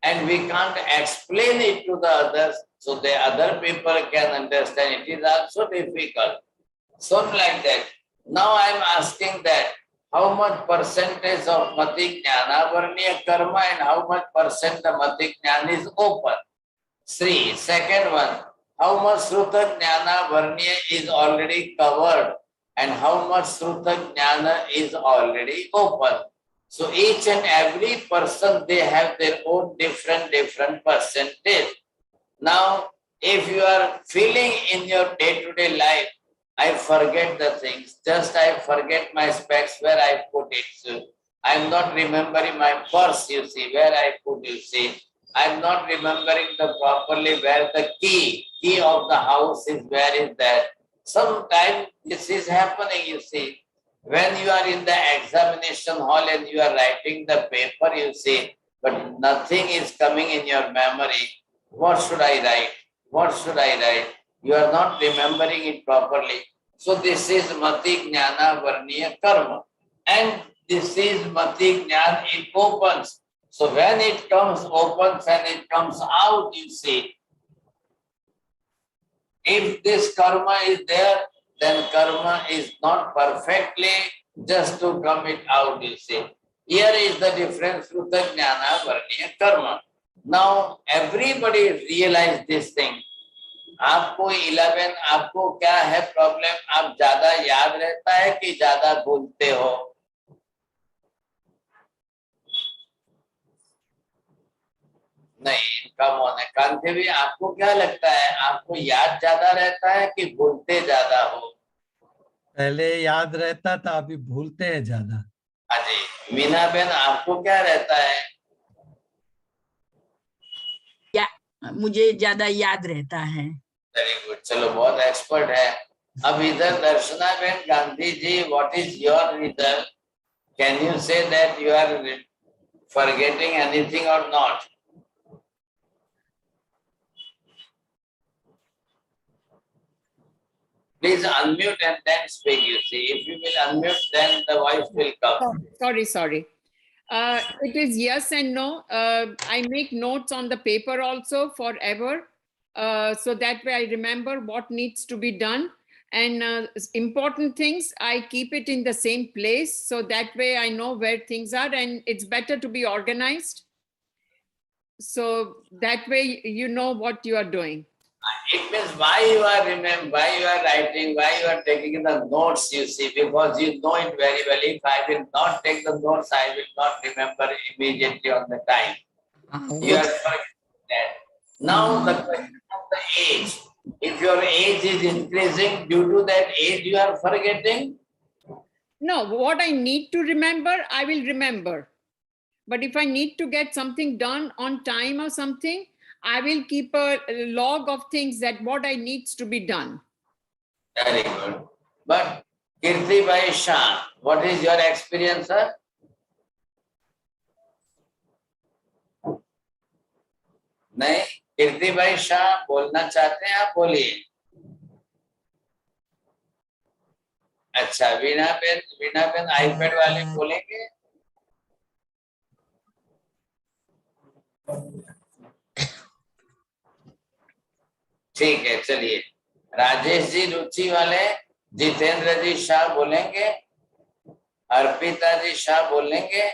and we can't explain it to the others so the other people can understand. It is also difficult. So like that. Now I am asking that how much percentage of Mati Jnana Varniya Karma and how much percent the Mati Jnana is open? 3. Second one, how much Sruta Jnana Varniya is already covered and how much Sruta Jnana is already open. So each and every person, they have their own different percentage. Now, if you are feeling in your day-to-day life, I forget the things, just I forget my specs where I put it. So I'm not remembering my purse, you see, where I put, you see. I'm not remembering the properly where the key of the house is, where is that. Sometimes this is happening, you see. When you are in the examination hall and you are writing the paper, you see, but nothing is coming in your memory. What should I write? What should I write? You are not remembering it properly. So this is Mati Jnana Varniya Karma. And this is Mati Jnana, it opens. So when it comes, opens and it comes out, you see. If this karma is there, then karma is not perfectly just to come it out, you see. Here is the difference with the Jnana Varniya Karma. Now everybody realize this thing. आपको 11, आपको क्या है problem? आप ज्यादा याद रहता है कि ज्यादा भूलते हो? नहीं, कम होने कांति भी आपको क्या लगता है? आपको याद ज्यादा रहता है कि भूलते ज्यादा हो? पहले याद रहता था, अभी भूलते हैं ज्यादा। हाँ जी, मीना बहन आपको क्या रहता है? मुझे ज्यादा याद रहता है। वेरी गुड, चलो बहुत एक्सपर्ट है। अब इधर दर्शना बहन Gandhi ji, what is your result? Can you say that you are forgetting anything or not? Please unmute and then speak, you see. If you will unmute, then the voice will come. Sorry. It is yes and no. I make notes on the paper also forever. So that way I remember what needs to be done. And important things, I keep it in the same place. So that way I know where things are, and it's better to be organized. So that way you know what you are doing. It means why you are remembering, why you are writing, why you are taking the notes, you see, because you know it very well. If I will not take the notes, I will not remember immediately on the time. You are forgetting that. Now the question of the age. If your age is increasing, due to that age you are forgetting? No, what I need to remember, I will remember. But if I need to get something done on time or something, I will keep a log of things that what I needs to be done. Very good. But Kirti Bhai Shah, what is your experience, sir? नहीं, कीर्ति भाई शाह बोलना चाहते हैं, आप बोलिए। अच्छा, वीणा Ben iPad वाले बोलेंगे। ठीक है, चलिए। राजेश जी रुचि वाले, जितेंद्र जी शाह बोलेंगे, अर्पिता जी शाह बोलेंगे,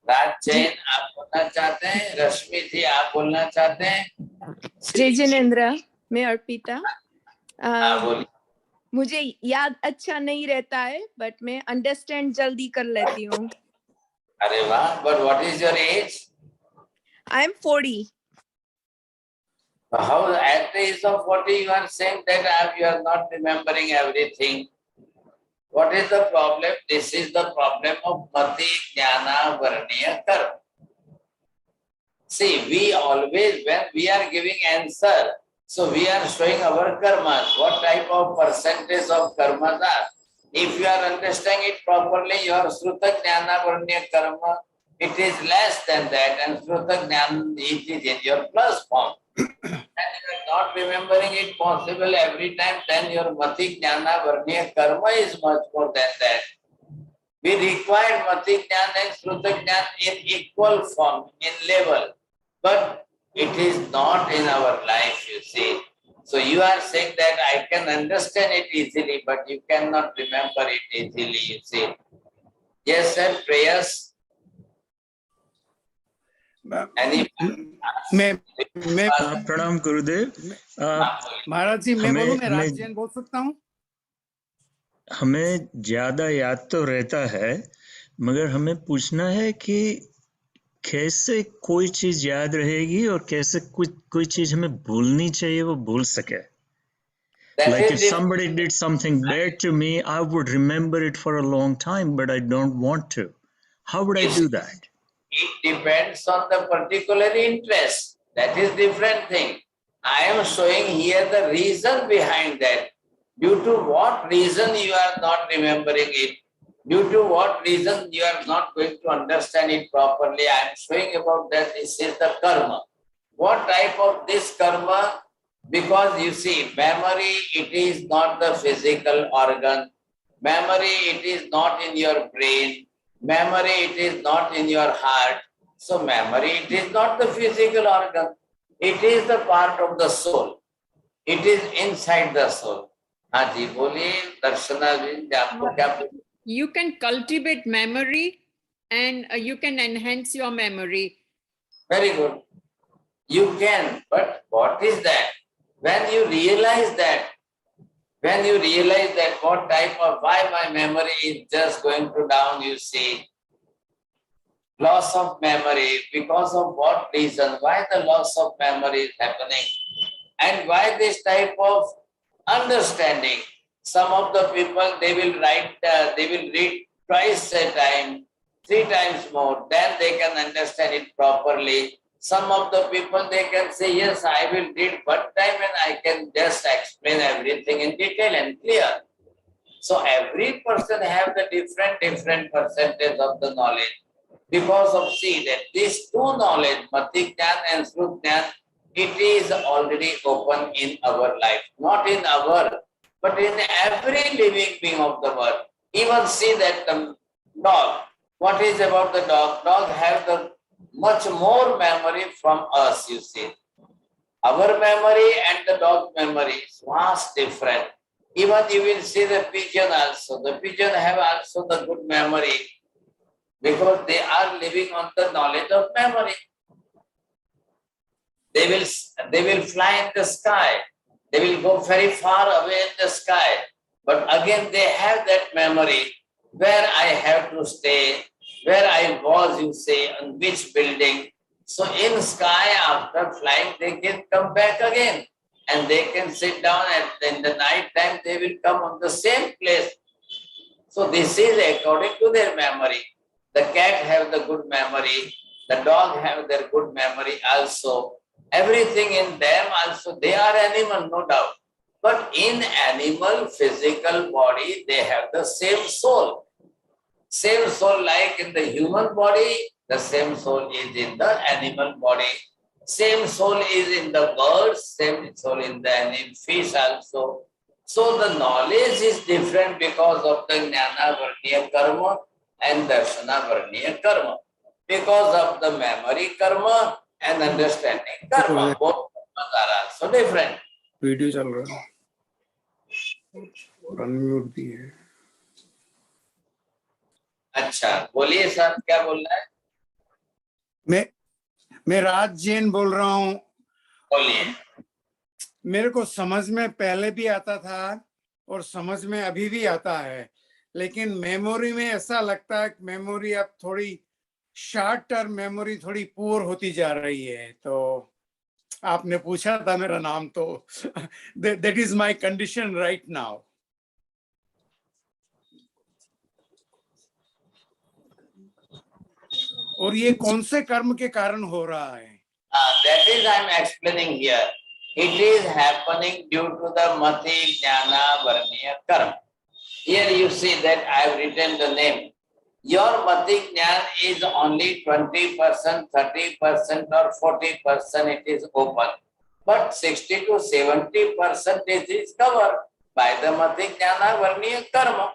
राज जैन आप बोलना चाहते हैं, रश्मि जी आप बोलना चाहते हैं? जय जिनेंद्र, मैं अर्पिता। बोलिए। मुझे याद अच्छा नहीं रहता है, बट मैं अंडरस्टैंड जल्दी कर लेती हूँ। अरे वाह, but what is your age? I am 40. How at the age of 40 you are saying that you are not remembering everything? What is the problem? This is the problem of Mati Jnana Varniya Karma. See, we always, when we are giving answer, so we are showing our karmas, what type of percentage of karmas are. If you are understanding it properly, your Sruta Jnana Varniya Karma, it is less than that, and Sruta Jnana it is in your plus form. And you are not remembering it possible every time, then your Mati Jnana Varniya Karma is much more than that. We require Mati Jnana and Sruta Jnana in equal form, in level. But it is not in our life, you see. So you are saying that I can understand it easily, but you cannot remember it easily, you see. Yes, sir, prayers. मैं प्रणाम गुरुदेव। महाराज जी, मैं बोलूं, मैं राज जैन बोल सकता हूँ। हमें ज्यादा याद तो रहता है, मगर हमें पूछना है कि कैसे कोई चीज याद रहेगी और कैसे कोई चीज हमें भूलनी चाहिए, वो भूल सके। Like if somebody did something bad to me, I would remember it for a long time, but I don't want to. How would I do that? It depends on the particular interest. That is different thing. I am showing here the reason behind that. Due to what reason you are not remembering it? Due to what reason you are not going to understand it properly, I am showing about that. This is the karma. What type of this karma? Because you see, memory, it is not the physical organ. Memory, it is not in your brain. Memory, it is not in your heart. So memory, it is not the physical organ. It is the part of the soul. It is inside the soul. हाँ जी बोलिए दर्शना जी आपको क्या You can cultivate memory and you can enhance your memory. Very good. You can, but what is that? When you realize that what type of, why my memory is just going to down, you see, loss of memory, because of what reason, why the loss of memory is happening, and why this type of understanding. Some of the people, they will read twice a time, 3 times more, then they can understand it properly. Some of the people, they can say, yes, I will read one time and I can just explain everything in detail and clear. So every person have the different percentage of the knowledge. Because of, see, that these two knowledge, Mati Jnana and Shrut Jnana, it is already open in our life. Not in our, but in every living being of the world. Even see that the dog. What is about the dog? Dog have the much more memory from us, you see. Our memory and the dog memory is vast different. Even you will see the pigeon also. The pigeon have also the good memory because they are living on the knowledge of memory. They will fly in the sky. They will go very far away in the sky. But again, they have that memory where I have to stay, where I was, you say, on which building. So in sky, after flying, they can come back again. And they can sit down and in the night time, they will come on the same place. So this is according to their memory. The cat have the good memory. The dog have their good memory also. Everything in them also, they are animal, no doubt. But in animal physical body, they have the same soul. Same soul like in the human body, the same soul is in the animal body. Same soul is in the birds, same soul in the fish also. So the knowledge is different because of the Jnana Varniya Karma and Darshana Varniya Karma. Because of the memory karma and understanding karma, both karmas are also different. Video चल रहा है और unmute भी है. अच्छा बोलिए sir क्या बोलना है. मैं राज जैन बोल रहा हूँ. बोलिए. मेरे को समझ में पहले भी आता था और समझ में अभी भी आता है, लेकिन मेमोरी में ऐसा लगता है मेमोरी अब थोड़ी शॉर्ट टर्म मेमोरी थोड़ी पुअर होती जा रही है. तो आपने पूछा था मेरा नाम, तो that is my condition right now. और ये कौन से कर्म के कारण हो रहा है? That is I am explaining here. It is happening due to the Mati Jnana Varniya Karma. Here you see that I have written the name. Your Mati Jnana is only 20%, 30% or 40% it is open. But 60 to 70% is covered by the Mati Jnana Varniya Karma.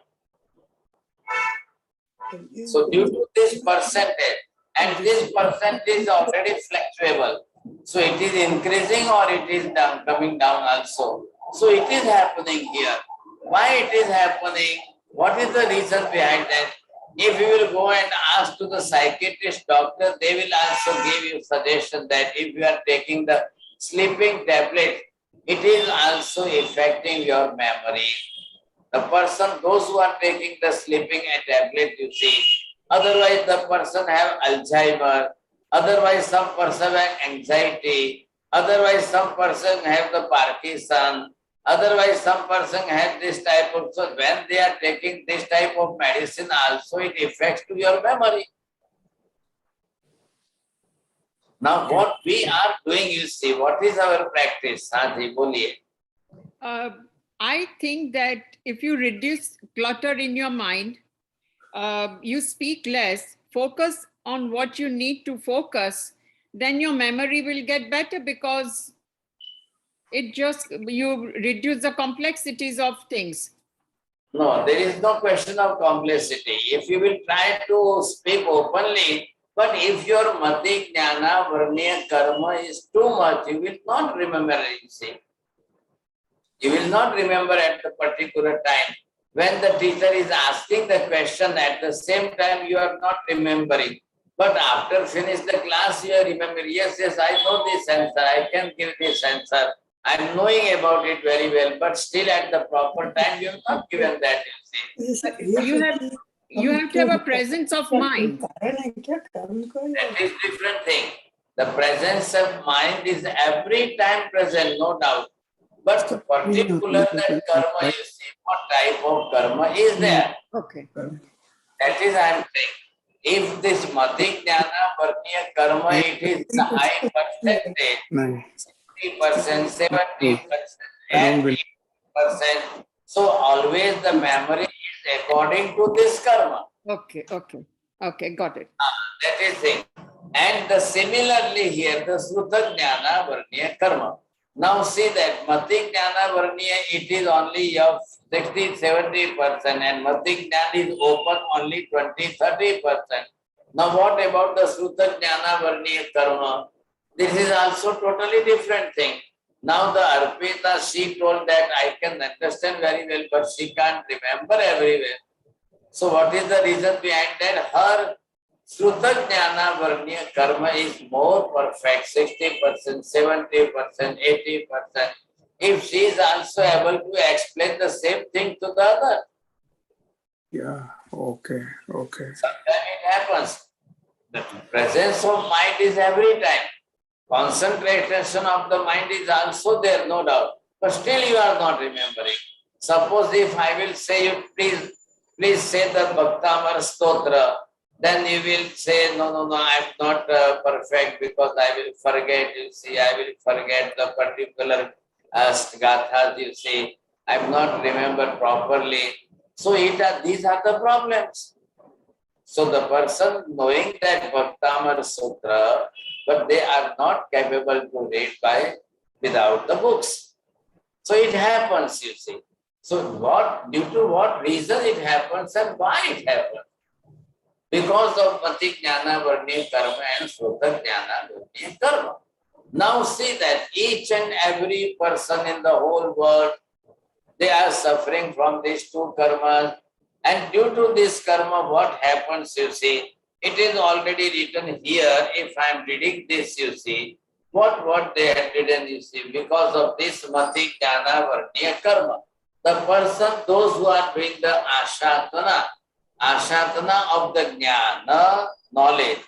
So due to this percentage, and this percentage is already fluctuable. So it is increasing or it is down, coming down also. So it is happening here. Why it is happening? What is the reason behind that? If you will go and ask to the psychiatrist doctor, they will also give you suggestion that if you are taking the sleeping tablet, it is also affecting your memory. The person, those who are taking the sleeping tablet, you see, otherwise the person have Alzheimer, otherwise some person have anxiety, otherwise some person have the Parkinson, otherwise some person have this type of, so when they are taking this type of medicine also it affects to your memory. Now what we are doing, you see, what is our practice? Sanji, boliye. I think that if you reduce clutter in your mind, you speak less, focus on what you need to focus, then your memory will get better, because you reduce the complexities of things. No, there is no question of complexity. If you will try to speak openly, but if your mati jnana varniya karma is too much, you will not remember it, you see. You will not remember at the particular time. When the teacher is asking the question, at the same time you are not remembering. But after finish the class, you are remembering, yes, I know this answer, I can give this answer. I am knowing about it very well, but still at the proper time, you have not given that, you see. You have to have a presence of mind. That is different thing. The presence of mind is every time present, no doubt. But particular that karma, you see what type of karma is there. Okay. That is I am saying. If this mati jnana varniya karma, it is the high percentage, 60%, 70%, 80%. So always the memory is according to this karma. Okay, got it. That is it. And similarly here, the Sruta Jnana Varniya Karma. Now see that Mati Jnana Varniya, it is only of 60-70%, and Mati Jnana is open only 20-30%. Now what about the Sruta Jnana Varniya Karma? This is also totally different thing. Now the Arpita, she told that I can understand very well, but she can't remember everywhere. So what is the reason behind that? Her Sruta Jnana Varniya Karma is more perfect, 60%, 70%, 80%. If she is also able to explain the same thing to the other. Yeah, okay. Sometimes it happens. The presence of mind is every time. Concentration of the mind is also there, no doubt. But still you are not remembering. Suppose if I will say you, please say the Bhaktamar Stotra, then you will say, no, I am not perfect because I will forget, you see, I will forget the particular gathas, you see, I am not remembered properly. So these are the problems. So the person knowing that Bhaktamar Sutra, but they are not capable to read without the books. So it happens, you see. So due to what reason it happens and why it happens? Because of Mati Jnana Varniya Karma and Sruta Jnana Varniya Karma. Now see that each and every person in the whole world, they are suffering from these two karmas. And due to this karma, what happens, you see, it is already written here. If I am reading this, you see, what they have written, you see, because of this Mati Jnana Varniya Karma, the person, those who are doing the Ashatana of the Jnana, knowledge,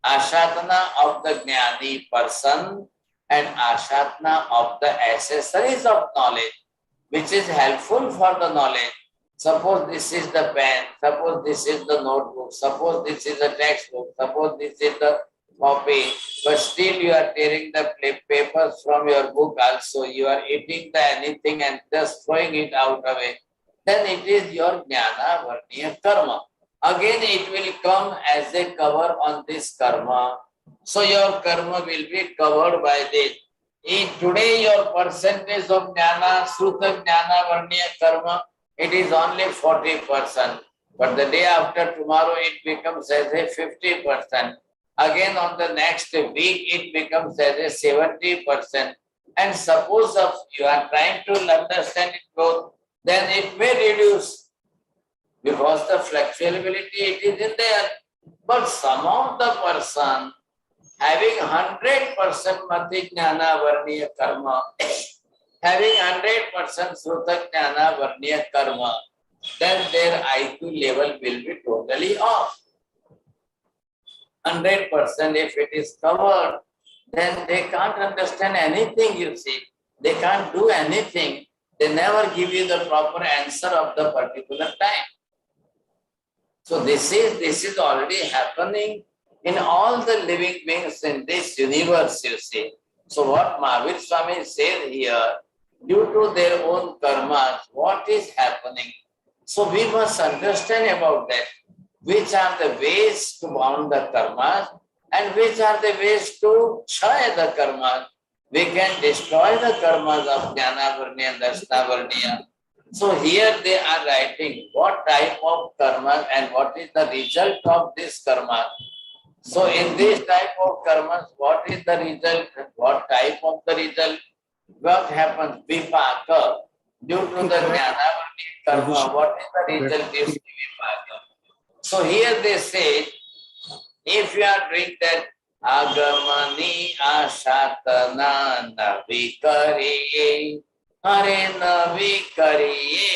Ashatana of the Jnani person, and Ashatana of the accessories of knowledge, which is helpful for the knowledge. Suppose this is the pen, suppose this is the notebook, suppose this is the textbook, suppose this is the copy, but still you are tearing the papers from your book also, you are eating the anything and just throwing it out away, then it is your Jnana Varniya Karma. Again it will come as a cover on this karma. So your karma will be covered by this. Today your percentage of Jnana, Sruta Jnana Varniya Karma, it is only 40%. But the day after tomorrow it becomes as a 50%. Again on the next week it becomes as a 70%. And suppose you are trying to understand it both, then it may reduce. Because the flexibility it is in there. But some of the person having 100% Mati Jnana Varniya Karma, having 100% Sruta Jnana Varniya Karma, then their IQ level will be totally off. 100% if it is covered, then they can't understand anything, you see. They can't do anything. They never give you the proper answer of the particular time. So this is already happening in all the living beings in this universe, you see. So what Mahavir Swami said here, due to their own karmas, what is happening? So we must understand about that. which are the ways to bound the karmas and which are the ways to chaya the karmas. We can destroy the karmas of Jnana Varniya, Darshana Varniya. So here they are writing what type of karma and what is the result of this karma. So in this type of karmas, what is the result? What type of the result? What happens? Vipaka. Due to the Jnana Varniya karma, what is the result? Is Vipaka. So here they say, if you are doing that agamani ashatana navikariye, hare navikariye,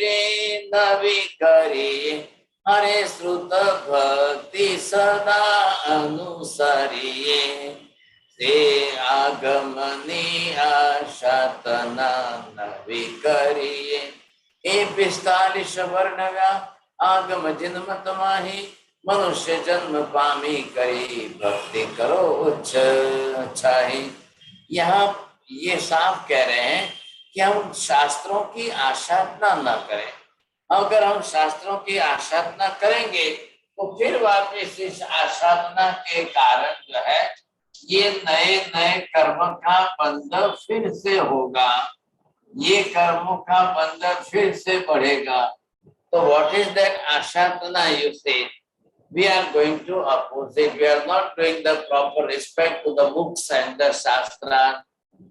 re navikariye, hare sruta bhakti sada anusariye, se agamani ashatana navikariye. ए 45 वर्णव्या आगम जन्म तमाही मनुष्य जन्म पामी करी भक्ति करो अच्छा ही। यहाँ ये साफ कह रहे हैं कि हम शास्त्रों की आसाधना न करें। अगर हम शास्त्रों की आसाधना करेंगे तो फिर वापस इस आसाधना के कारण जो है ये नए नए कर्म का बंधन फिर से होगा, ये कर्मों का बंधन फिर से बढ़ेगा। तो व्हाट इज दैट आसाधना? यू से we are going to oppose it. We are not doing the proper respect to the books and the shastra.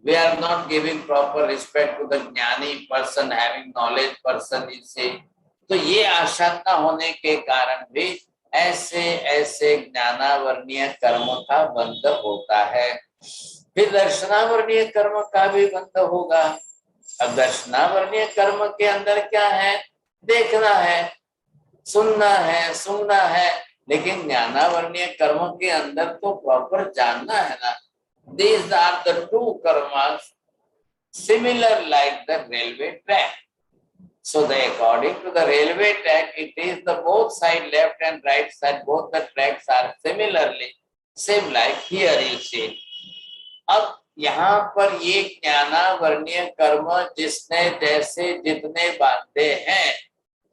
We are not giving proper respect to the jnani person, having knowledge person, you see. तो ये आसाधना होने के कारण भी ऐसे ऐसे ज्ञानावर्णीय कर्म का बंध होता है। फिर दर्शनावर्णीय कर्म का भी बंध होगा। अब दर्शनावर्णीय कर्म के अंदर क्या है? देखना है, सुनना है, सुनना है, लेकिन ज्ञानावर्णीय कर्म के अंदर तो प्रॉपर जानना है ना। These are the two karmas similar like the railway track. So according to the railway track, it is the both side left and right side, both the tracks are similarly same like here you see. अब यहाँ पर ये ज्ञानावर्णीय कर्म जिसने जैसे जितने बांधे हैं,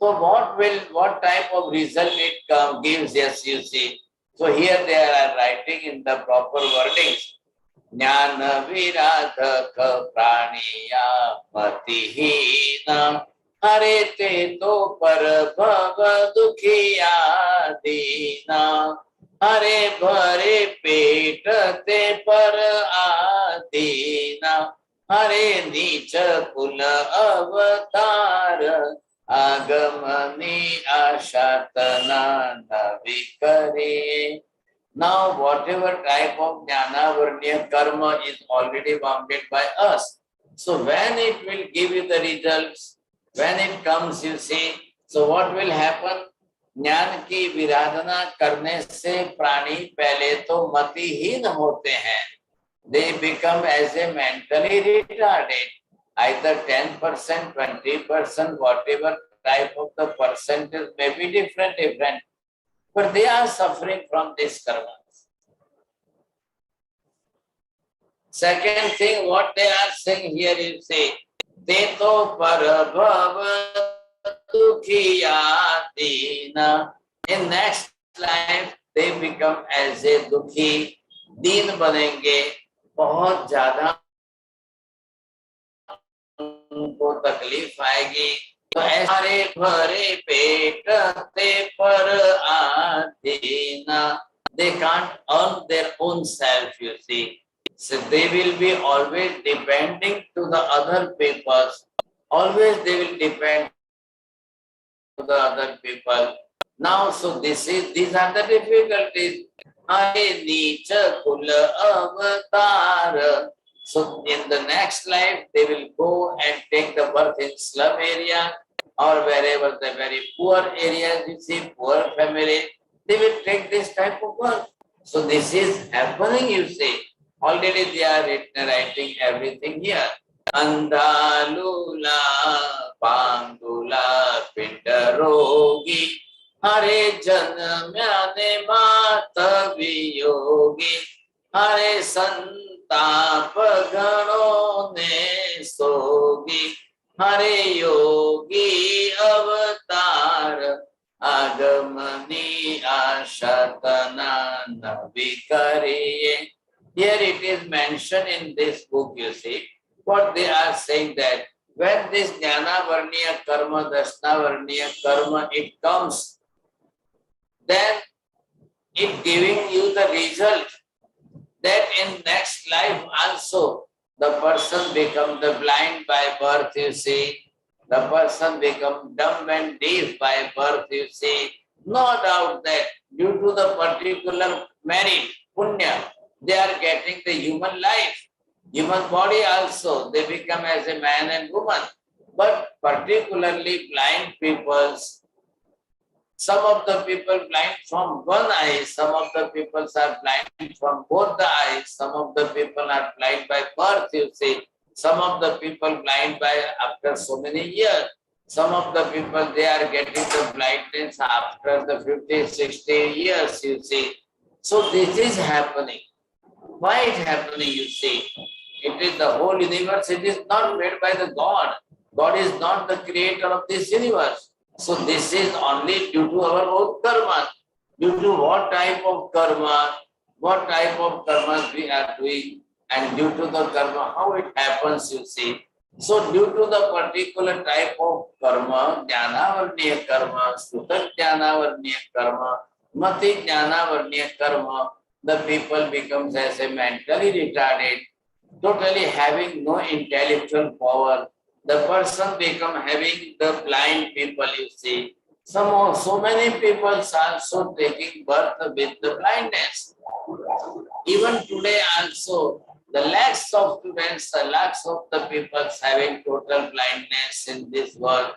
so what type of result it gives? Yes, you see. So here they are writing in the proper wordings. Jnana viradhaka praniya matihina harete to parabhava dukhiya dina hare bhare petate par adina hare nicha kula avatar agamani ashatana navikare. Now whatever type of jnanavarniya karma is already bounded by us. So when it will give you the results, when it comes you see, so what will happen? ज्ञान की विराधना करने से प्राणी पहले तो मतिहीन होते हैं. They become as a mentally retarded. Either 10%, 20%, whatever type of the percentage may be different, but they are suffering from this karma. Second thing, what they are saying here is say, Teto parabhava dukhiyatina. In next life, they become as a dukhi, दीन बनेंगे, बहुत ज्यादा उनको तकलीफ आएगी. तो ऐसे भरे पेट ते पर आधीना, they can't earn their own self, you see. So they will be always depending to the other people. Always they will depend to the other people. Now, so these are the difficulties. Hare nicha kula avatar. So in the next life, they will go and take the birth in slum area or wherever the very poor areas, you see, poor family, they will take this type of birth. So this is happening, you see. Already they are writing everything here. Andalula, Pangula, Pindarogi, Hare Janamyane Mata Viyogi, Hare Santap Gano Ne Sogi, Hare Yogi Avatar Agamani shatana navikariye. Here it is mentioned in this book, you see, what they are saying that when this jnana varniya karma, dasna varniya karma, it comes, then it giving you the result that in next life also the person become the blind by birth, you see. The person become dumb and deaf by birth, you see. No doubt that due to the particular merit, punya, they are getting the human life. Human body also, they become as a man and woman. But particularly blind peoples, some of the people blind from one eye, some of the people are blind from both the eyes, some of the people are blind by birth, you see. Some of the people blind by after so many years. Some of the people, they are getting the blindness after the 50, 60 years, you see. So this is happening. Why it happening, you see? It is the whole universe. It is not made by the God. God is not the creator of this universe. So this is only due to our own karma. Due to what type of karma we are doing, and due to the karma, how it happens, you see. So due to the particular type of karma, jnanavarniya karma, sutta jnanavarniya karma, mati jnanavarniya karma, the people becomes as a mentally retarded, totally having no intellectual power. The person become having the blind people, you see. So many people are also taking birth with the blindness. Even today also, the lakhs of students, the lakhs of the people having total blindness in this world.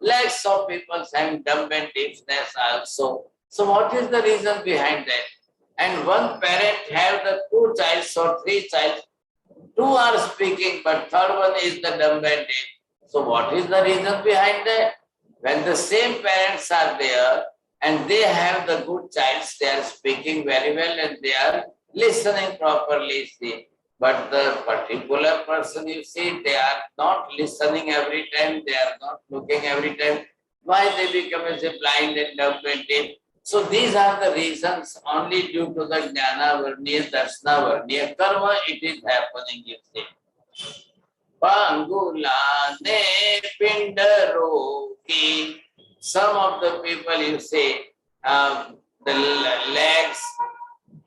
Lakhs of people having dumb and deafness also. So what is the reason behind that? And one parent have the 2 children or 3 children. 2 are speaking, but third one is the dumb and deaf. So what is the reason behind that? When the same parents are there and they have the good child, they are speaking very well and they are listening properly, see. But the particular person, you see, they are not listening every time, they are not looking every time. Why they become as a blind and dumb and deaf? So these are the reasons. Only due to the jnana varniya, darsana varniya karma, it is happening, you see. Pangulane pindaroki. Some of the people, you say, the legs,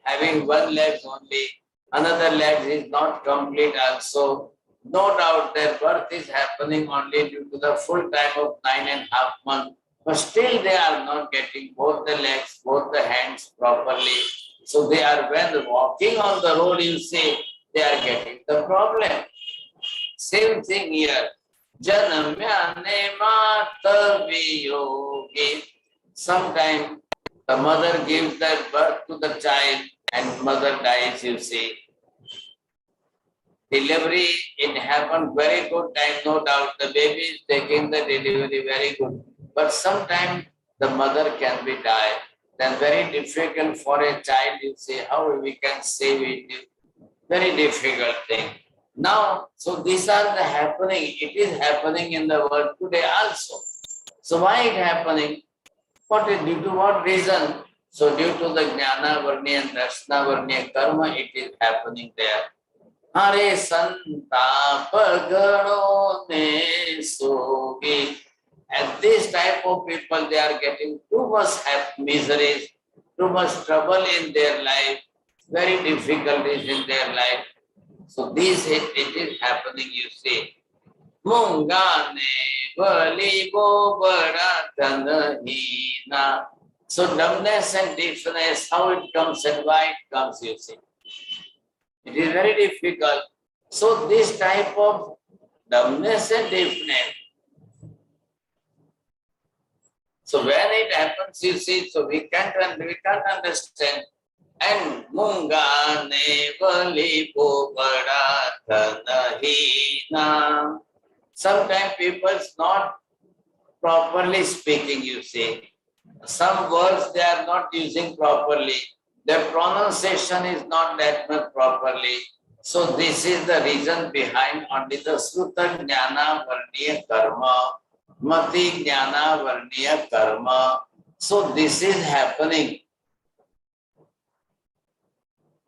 having one leg only, another leg is not complete also. No doubt their birth is happening only due to the full time of 9.5 months. But still they are not getting both the legs, both the hands properly. So they are, when walking on the road, you see, they are getting the problem. Same thing here. Janamyane mata viyogi. Sometimes the mother gives that birth to the child and mother dies, you see. Delivery, it happened very good time, no doubt. The baby is taking the delivery very good. But sometimes the mother can be died. Then very difficult for a child, you say, how we can save it. Very difficult thing. Now, so these are the happening. It is happening in the world today also. So why it happening? What is due to what reason? So due to the jnana varniya and darsana varniya karma, it is happening there. Hare santapa gano ne sogi. And this type of people, they are getting too much miseries, too much trouble in their life, very difficulties in their life. So this it is happening, you see. Mungane vali bo bada tanahina. So dumbness and deafness, how it comes and why it comes, you see. It is very difficult. So this type of dumbness and deafness. So when it happens, you see, so we can't understand. And mungane vali bo bada tanahina. Sometimes people is not properly speaking, you see. Some words they are not using properly. Their pronunciation is not that much properly. So this is the reason behind only the Sruta Jnana Varniya Karma, Mati Jnana Varniya Karma. So this is happening.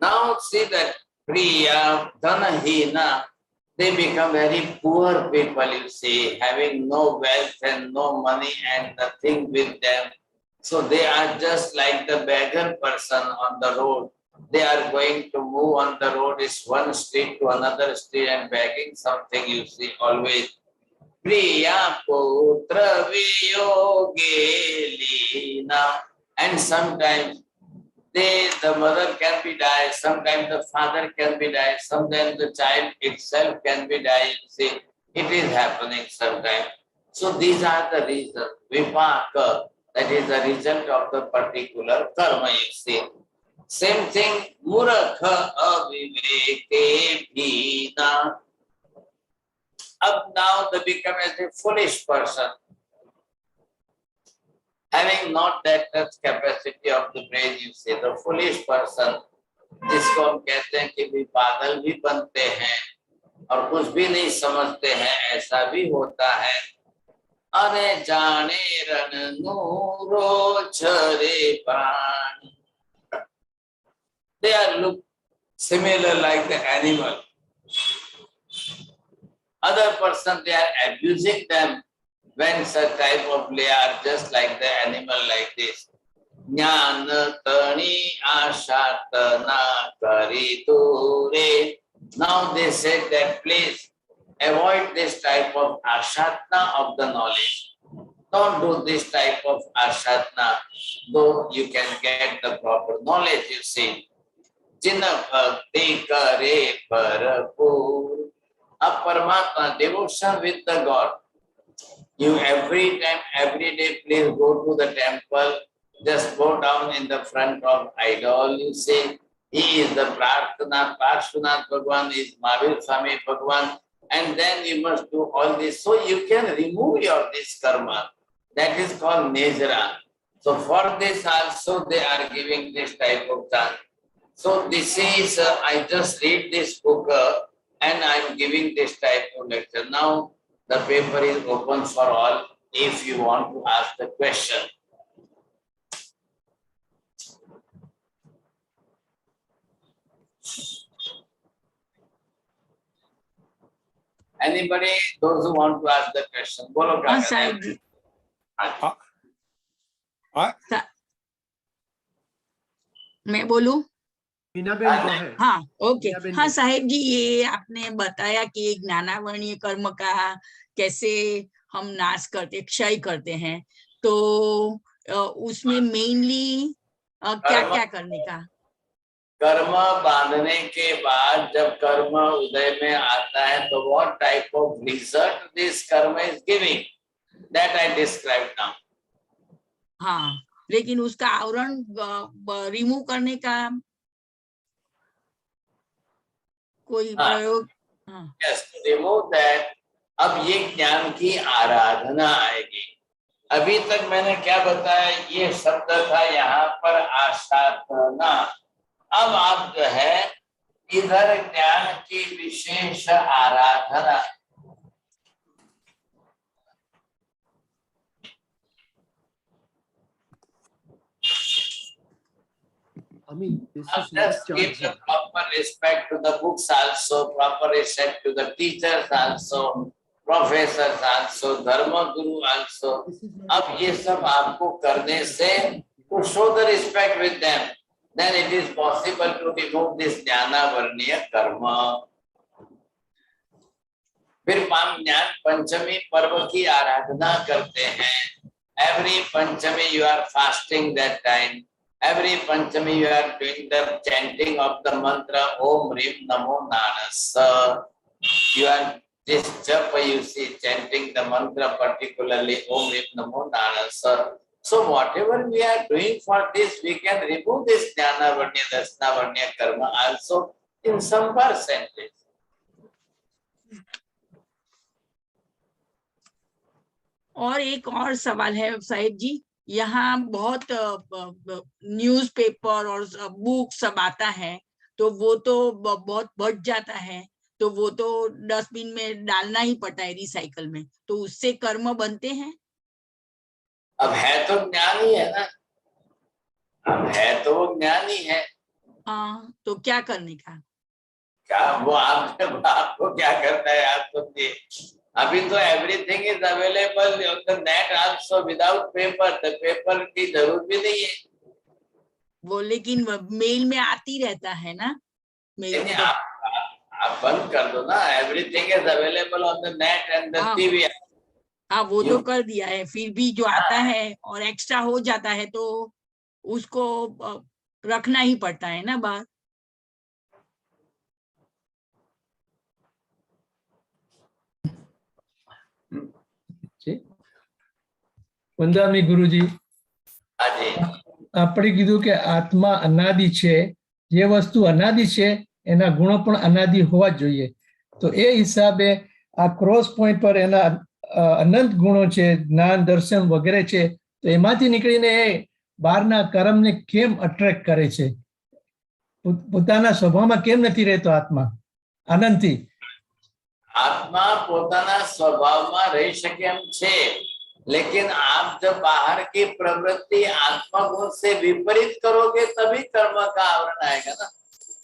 Now see that Priya, Dhanahina, they become very poor people, you see, having no wealth and no money and nothing with them. So they are just like the beggar person on the road. They are going to move on the road, is one street to another street and begging something, you see, always. Priya putra viyoge lina. And sometimes the mother can be died, sometimes the father can be died, sometimes the child itself can be died. See, it is happening sometimes. So these are the reasons. Vipaka, that is the result of the particular karma, you see. Same thing, Murakha aviveke bhina. Up now they become as a foolish person, having not that capacity of the brain, you see, the foolish person, जिसको हम कहते हैं कि भी पागल भी बनते हैं और कुछ भी नहीं समझते हैं, ऐसा भी होता है. अरे जाने रन नूरो छरे प्राण. They are look similar like the animal. Other person, they are abusing them when such type of they are just like the animal like this. Jnana tani ashatana kariture. Now they said that please avoid this type of ashatna of the knowledge. Don't do this type of ashatna, though you can get the proper knowledge, you see. Jina bhakti kare parapur. A Paramatma, devotion with the God. You every time, every day, please go to the temple, just go down in the front of idol, you say, he is the Prarthana, Parshvanath Bhagwan, is Mahavir Swami Bhagwan, and then you must do all this. So you can remove your this karma. That is called Nejra. So for this also they are giving this type of chant. So this is, I just read this book, and I am giving this type of lecture. Now the paper is open for all if you want to ask the question. Anybody, those who want to ask the question, bolo kya मैं बोलूं? मीनाबेन, हाँ, okay. हाँ साहेब जी, ये आपने बताया कि ज्ञानावर्णीय कर्म का कैसे हम नाश करते, क्षय करते हैं, तो उसमें मेनली क्या क्या करने का? कर्म बांधने के बाद जब कर्म उदय में आता है तो what type of result this karma is giving, that I described now. हाँ, लेकिन उसका आवरण रिमूव करने का कोई प्रयोग? Yes, to remove that. अब ये ज्ञान की आराधना आएगी. अभी तक मैंने क्या बताया, ये शब्द था यहाँ पर आशाधना. अब आप जो है इधर ज्ञान की विशेष आराधना. Just give the proper respect to the books also, proper respect to the teachers also, professors also, dharma guru also. अब ये सब आपको करने से, to show the respect with them, then it is possible to remove this ज्ञानावर्णीय कर्म. फिर ज्ञान पंचमी पर्व की आराधना करते हैं. Every Panchami you are fasting that time. Every Panchami you are doing the chanting of the mantra Om Rim Namo Nanasa. You are this japa, you see, chanting the mantra, particularly Om Rim Namo Nanasa. So whatever we are doing for this, we can remove this Jnanavarnya, Dasnavarnya karma also in some percentage. और एक और सवाल है साहिब जी, यहाँ बहुत newspaper और book सब आता है, तो वो तो बहुत बढ़ जाता है, तो वो तो डस्टबिन में डालना ही पड़ता है, रिसाइकल में, तो उससे कर्म बनते हैं? अब है तो ज्ञान ही है ना, अब है तो वो ज्ञान ही है. हाँ, तो क्या करने का? क्या वो आपको क्या करना है आप समझिए। अभी तो everything is available on the net also without paper, तो पेपर की जरूरत भी नहीं है। वो लेकिन मेल में आती रहता है ना, मेल में तो। आप बंद कर दो ना, everything is available on the net and the हाँ, टीवी। हाँ वो तो कर दिया है, फिर भी जो आता है और एक्स्ट्रा हो जाता है तो उसको रखना ही पड़ता है ना बाहर। વંદામી ગુરુજી, હાજી આપણે કીધું કે આત્મા અનાદિ છે, જે વસ્તુ અનાદિ છે એના ગુણો પણ અનાદિ હોવા જ જોઈએ. તો એ હિસાબે આ ક્રોસ પોઈન્ટ પર એના અનંત ગુણો છે, જ્ઞાન દર્શન વગેરે છે, તો એમાંથી નીકળીને એ બહારના કર્મને કેમ અટ્રેક્ટ કરે છે? પોતાના સ્વભાવમાં કેમ નથી રહેતો આત્મા આનંદથી? આત્મા પોતાના સ્વભાવમાં રહી શકે એમ છે, लेकिन आप जब बाहर की प्रवृत्ति आत्मा गुण से विपरीत करोगे तभी कर्म का आवरण आएगा ना।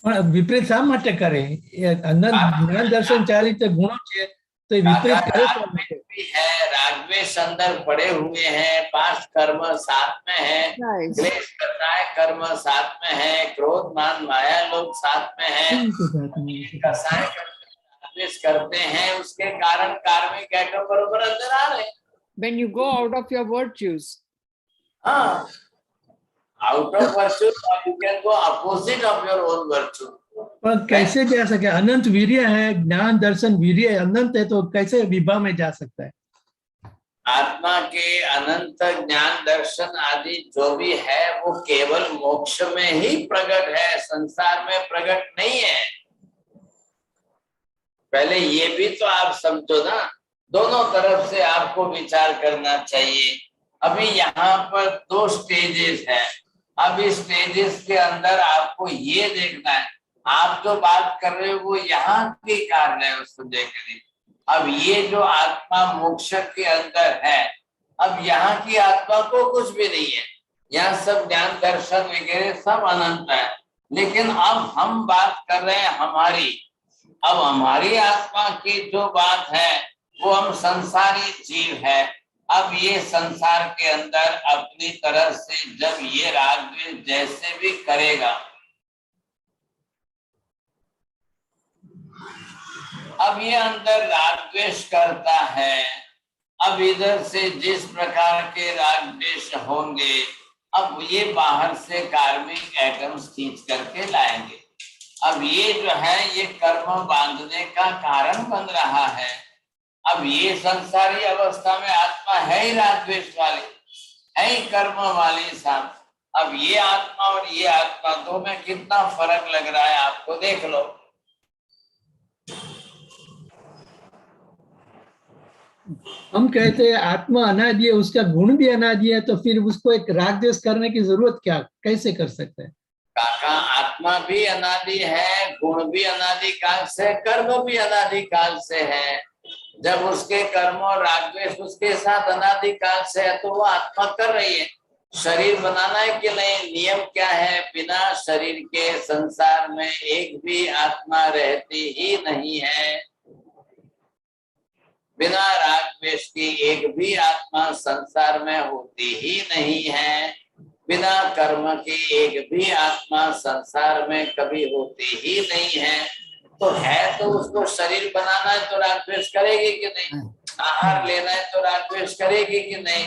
પણ વિપરીત શા માટે કરે? એ અનંત જ્ઞાન દર્શન ચારિત્ર ગુણો છે, તો એ વિપરીત કરે શા માટે? भी है, रागद्वेष अंदर पड़े हुए हैं, पास्ट कर्म साथ में है, क्लेश करना है कर्म साथ में है, क्रोध मान माया लोग साथ में है, कसाय रागद्वेष करते हैं, उसके कारण कार्मिक आइटम बरोबर अंदर आ रहे हैं। When you go out of your virtues. Out of virtue, you can go opposite of your own virtue. पर कैसे जा सके? अनंत वीर्य है, ज्ञान दर्शन वीर्य अनंत है, तो कैसे विभा में जा सकता है? आत्मा के अनंत ज्ञान दर्शन आदि जो भी है वो केवल मोक्ष में ही प्रकट है, संसार में प्रकट नहीं है। पहले ये भी तो आप समझो ना, दोनों तरफ से आपको विचार करना चाहिए। अभी यहाँ पर 2 स्टेजेस है। अब इस स्टेजेस के अंदर आपको ये देखना है, आप जो बात कर रहे हो वो यहाँ की कारण है उस समझे के लिए। अब ये जो आत्मा मोक्ष के अंदर है, अब यहाँ की आत्मा को कुछ भी नहीं है, यहाँ सब ज्ञान दर्शन वगैरह सब अनंत है। लेकिन अब हम बात कर रहे हैं हमारी, अब हमारी आत्मा की जो बात है वो हम संसारी जीव है। अब ये संसार के अंदर अपनी तरह से जब ये राग द्वेष जैसे भी करेगा, अब ये अंदर राग द्वेष करता है, अब इधर से जिस प्रकार के राग द्वेष होंगे, अब ये बाहर से कार्मिक एटम्स खींच करके लाएंगे। अब ये जो है ये कर्म बांधने का कारण बन रहा है। अब ये संसारी अवस्था में आत्मा है ही राग द्वेष वाली, है ही कर्म वाली साथ। अब ये आत्मा और ये आत्मा दो में कितना फर्क लग रहा है आपको देख लो। हम कहते हैं आत्मा अनादि है, उसका गुण भी अनादि है, तो फिर उसको एक राग द्वेष करने की जरूरत क्या, कैसे कर सकते हैं? काका आत्मा भी अनादि है, गुण भी अनादि काल से, कर्म भी अनादि काल से है। जब उसके कर्म और राग द्वेष उसके साथ अनादि काल से है तो वो आत्मा कर रही है। शरीर बनाना है कि नहीं? नियम क्या है? बिना शरीर के संसार में एक भी आत्मा रहती ही नहीं है। बिना राग द्वेष की एक भी आत्मा संसार में होती ही नहीं है। बिना कर्म की एक भी आत्मा संसार में कभी होती ही नहीं है। तो है तो उसको शरीर बनाना है तो राग द्वेष करेगी कि नहीं? आहार लेना है तो राग द्वेष करेगी कि नहीं?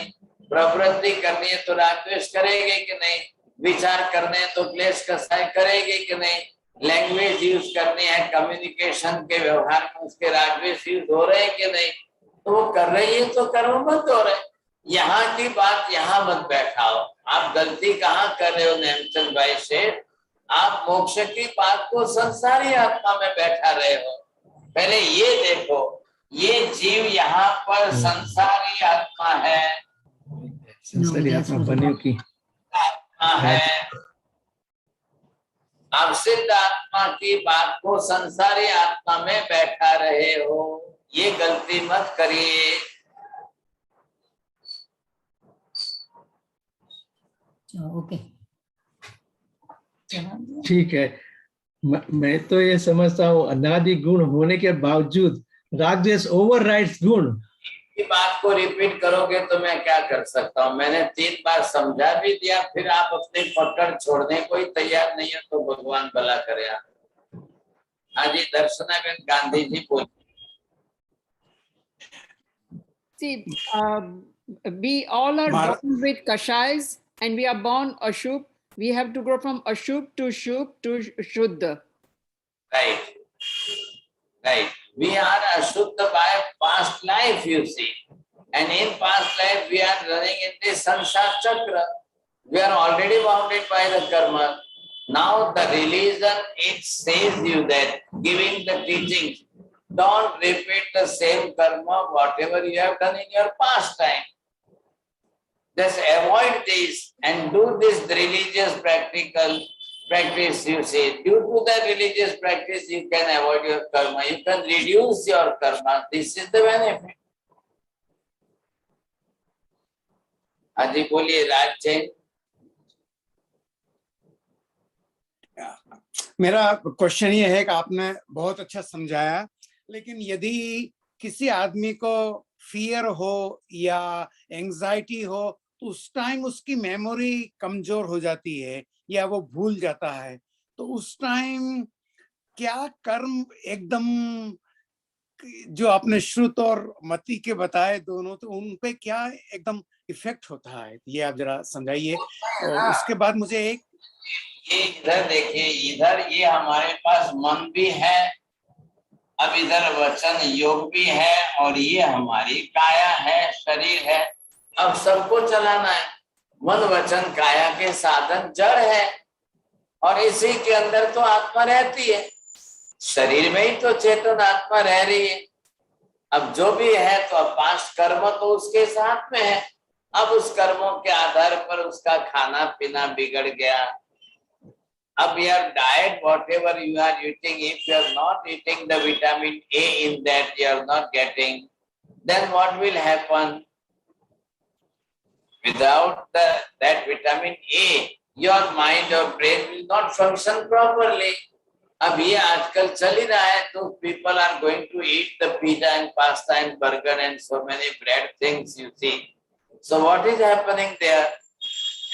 प्रवृत्ति करनी है तो राग द्वेष करेगी कि नहीं? विचार करने हैं तो क्लेश कसाय करेगी कि नहीं? लैंग्वेज यूज करनी है, कम्युनिकेशन के व्यवहार में उसके राग द्वेष यूज हो रहे हैं कि नहीं? तो वो कर रही है तो कर्म बंद हो रहे। यहाँ की बात यहाँ मत बैठाओ। आप गलती कहाँ कर रहे हो नेमचंद भाई से? आप मोक्ष की बात को संसारी आत्मा में बैठा रहे हो। पहले ये देखो, ये जीव यहाँ पर संसारी आत्मा है, संसारी आत्मा बने की आत्मा है। आप सिद्ध आत्मा की बात को संसारी आत्मा में बैठा रहे हो, ये गलती मत करिए। ओके, ठीक है, मैं तो ये समझता हूँ अनादि गुण होने के बावजूद रागद्वेष ओवरराइड्स गुण। की बात को रिपीट करोगे तो मैं क्या कर सकता हूँ? मैंने 3 बार समझा भी दिया, फिर आप अपनी पकड़ छोड़ने को ही तैयार नहीं है, तो भगवान भला करे। आज ही दर्शनाबेन गांधी जी बोल। See, we all are born with kashayas and we are born ashub. We have to go from ashub to shub to shuddha. Right. Right. We are ashuddha by past life, you see. And in past life, we are running in this samsara chakra. We are already bounded by the karma. Now the religion, it says you that, giving the teachings, don't repeat the same karma, whatever you have done in your past time. Just avoid this and do this religious practice, you see. Due to the religious practice, you can avoid your karma. You can reduce your karma. This is the benefit. Aji बोलिए राज जैन। मेरा question ये है कि आपने बहुत अच्छा समझाया, लेकिन यदि किसी आदमी को फियर हो या एंजाइटी हो तो उस टाइम उसकी मेमोरी कमजोर हो जाती है या वो भूल जाता है, तो उस टाइम क्या कर्म एकदम जो आपने श्रुत और मति के बताए दोनों, तो उन पे क्या एकदम इफेक्ट होता है, ये आप जरा समझाइए। और उसके बाद मुझे एक ये इधर देखिए, इधर ये हमारे पास मन भी है, अब इधर वचन योग भी है, और ये हमारी काया है, शरीर है। अब सबको चलाना है। मन वचन काया के साधन जड़ है, और इसी के अंदर तो आत्मा रहती है। शरीर में ही तो चेतन आत्मा रह रही है। अब जो भी है तो अब पास्ट कर्म तो उसके साथ में है। अब उस कर्मों के आधार पर उसका खाना पीना बिगड़ गया। अब your diet, whatever you are eating, if you are not eating the vitamin A in that, you are not getting, then what will happen? Without that vitamin A, your mind or brain will not function properly. अब ये आजकल चल ही रहा है, तो people are going to eat the pizza and pasta and burger and so many bread things, you see. So what is happening there?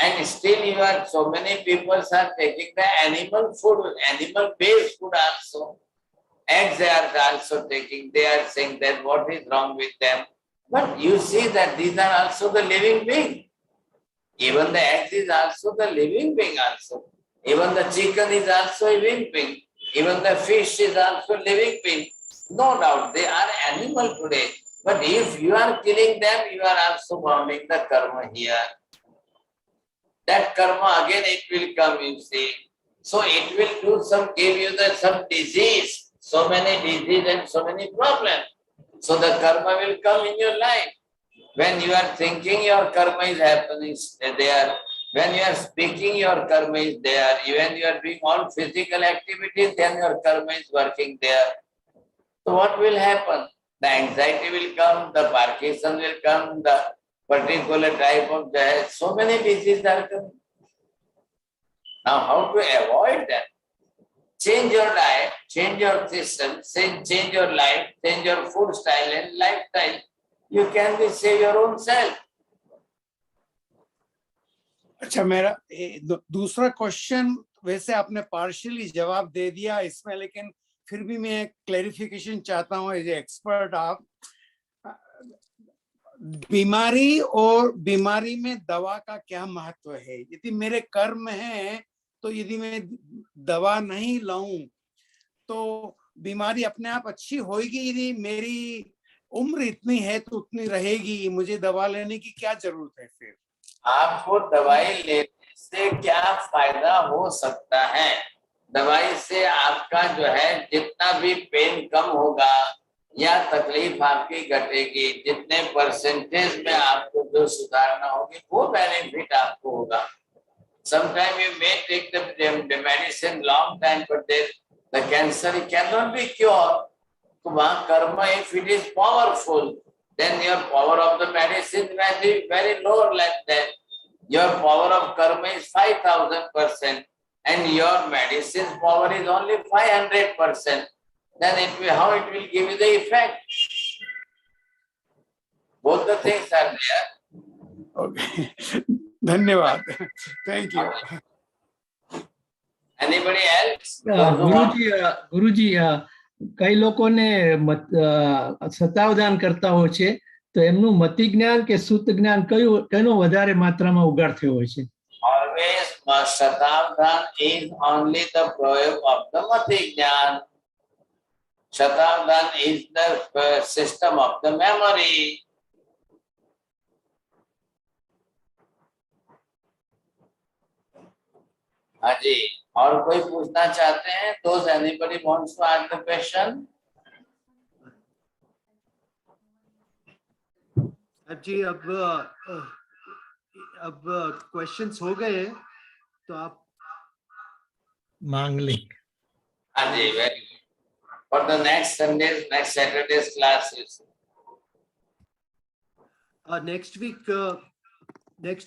And still you are, so many people are taking the animal food, animal based food also. Eggs they are also taking, they are saying that what is wrong with them. But you see that these are also the living being. Even the egg is also the living being also. Even the chicken is also a living being. Even the fish is also living being. No doubt, they are animal today. But if you are killing them, you are also bounding the karma here. That karma again it will come, you see. So it will do some, give you some disease, so many disease and so many problems. So the karma will come in your life. When you are thinking, your karma is happening there. When you are speaking, your karma is there. When you are doing all physical activities, then your karma is working there. So what will happen? The anxiety will come, the Parkinson will come, the particular type of disease, so many diseases are coming. Now how to avoid that? Change your diet, change your system, change your life, change your food style and lifestyle. You can be save your own self. अच्छा, मेरा दूसरा question वैसे आपने partially जवाब दे दिया इसमें, लेकिन फिर भी मैं क्लैरिफिकेशन चाहता हूँ एज ए एक्सपर्ट। आप बीमारी और बीमारी में दवा का क्या महत्व है? यदि मेरे कर्म है तो यदि मैं दवा नहीं लाऊं तो बीमारी अपने आप अच्छी होगी। यदि मेरी उम्र इतनी है तो उतनी रहेगी, मुझे दवा लेने की क्या जरूरत है? फिर आपको दवाई लेने से क्या फायदा हो सकता है? दवाई से आपका जो है जितना भी पेन कम होगा या तकलीफ आपकी घटेगी, जितने परसेंटेज में आपको जो सुधारना होगी वो बेनिफिट आपको होगा। Sometimes you may take the medicine long time, but the cancer cannot be cured. So karma, if it is powerful, then your power of the medicine may be very low like that. Your power of karma is 5,000%. and your medicine's power is only 500%, then how it will give you the effect? Both the things are there. Okay. धन्यवाद. Thank you. Anybody else? Those who want- ગુરુજી કઈ લોકોને સતાવદાન કરતા હોય છે તો એમનું મતિ જ્ઞાન કે સુત જ્ઞાન કયું વધારે માત્રામાં ઉગાડ થયો હોય છે? Always Shatabdan is only the proyog of the mati jnana. Shatabdan is the system of the memory. हाँ जी, और कोई पूछना चाहते हैं? Does anybody wants to ask the question? जी अब क्वेश्चंस हो गए तो आप मांग ले। हाँ जी, very good. For the next Saturday's classes. Next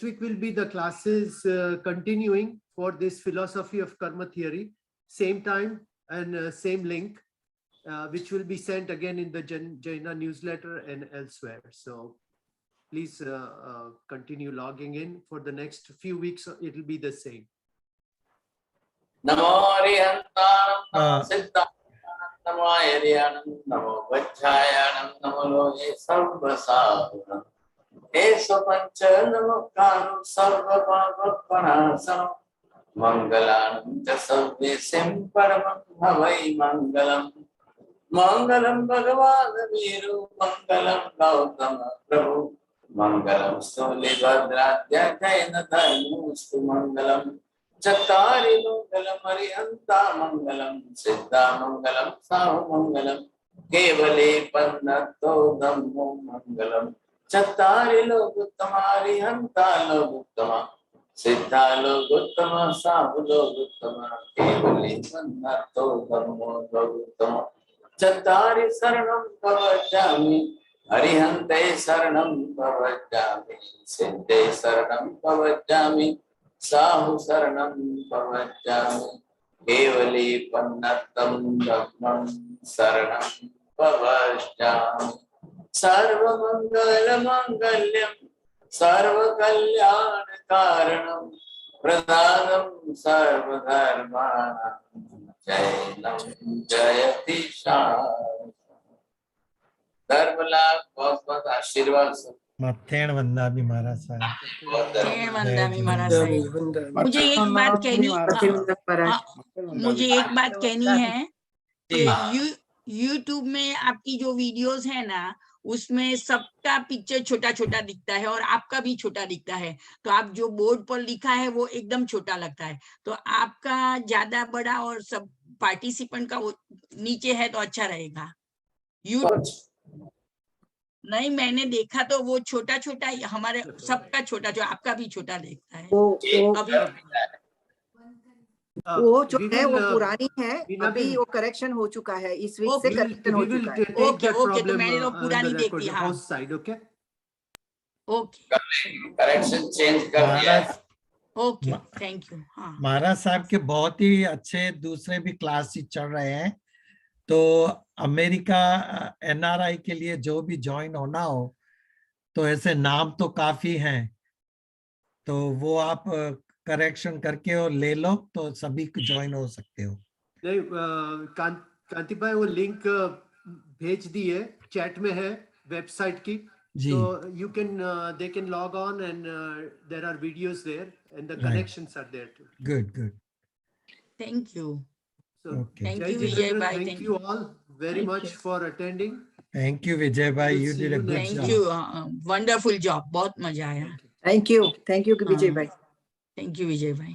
week will be the classes continuing for this philosophy of karma theory, same time and same link, which will be sent again in the Jaina newsletter and elsewhere. So please continue logging in for the next few weeks. It will be the same. Namo Arihantanam, Namo Siddhantanam, Namo Ariyanam, Namo Vajjayanam, Namo Lohe Sarvasahuram. Eso pancha namaskaram sarva pavanam mangalam jasavvesim paramam bhavai mangalam mangalam bhagavan viru mangalam gautama prabhu mangalam stulibhadradya jaina dharmustu mangalam chattari mangalam arihanta mangalam siddha mangalam sahu mangalam kevale pannato dhammo mangalam चत्तारि लोग तुम्हारी हंता लोग उत्तमा सिद्धा लोग उत्तमा साहु लोग उत्तमा केवली बन्ना तो धर्मो लोग उत्तमा चत्तारि शरणं भवजामि हरिहंते शरणं भवजामि सिद्धे शरणं भवजामि साहु शरणं भवजामि केवली पन्नतं धर्मं शरणं भवजामि सर्वमंगल मंगल्यम सर्वकल्याण कारणम प्रधानम सर्वधर्माणां जैनम जयति शान्ति। धर्म लाभ बहुत बहुत आशीर्वाद। मत्थेण वंदामि महाराज साहब। मत्थेण वंदामि महाराज साहब। मुझे एक बात कहनी है कि YouTube में आपकी जो वीडियोस है ना, उसमें सबका पिक्चर छोटा छोटा दिखता है और आपका भी छोटा दिखता है, तो आप जो बोर्ड पर लिखा है वो एकदम छोटा लगता है, तो आपका ज्यादा बड़ा और सब पार्टिसिपेंट का वो नीचे है तो अच्छा रहेगा। नहीं, मैंने देखा तो वो छोटा छोटा हमारे सबका छोटा, जो आपका भी छोटा दिखता है। वो जो है वो पुरानी है, अभी वो करेक्शन हो चुका है, इस वीक से करेक्शन हो चुका है। ओके, तो मैंने वो पुरानी देखी। हाँ, ओके, करेक्शन चेंज कर दिया। Okay, thank you. हाँ, महाराज साहब के बहुत ही अच्छे दूसरे भी क्लासेस चल रहे हैं, तो अमेरिका NRI के लिए जो भी ज्वाइन होना हो तो ऐसे नाम तो काफी हैं, तो वो आप करेक्शन करके और ले लो तो सभी ज्वाइन हो सकते हो। नहीं, कांति भाई वो लिंक भेज दी है, चैट में है वेबसाइट की, तो you can they can log on and there are videos there and the connections are there too. Good, thank you. Thank you Vijay bhai, thank you all very much for attending. Thank you Vijay bhai, you did a good job. Thank you, wonderful job, बहुत मजा आया। Thank you Vijay bhai. Thank you Vijay bhai.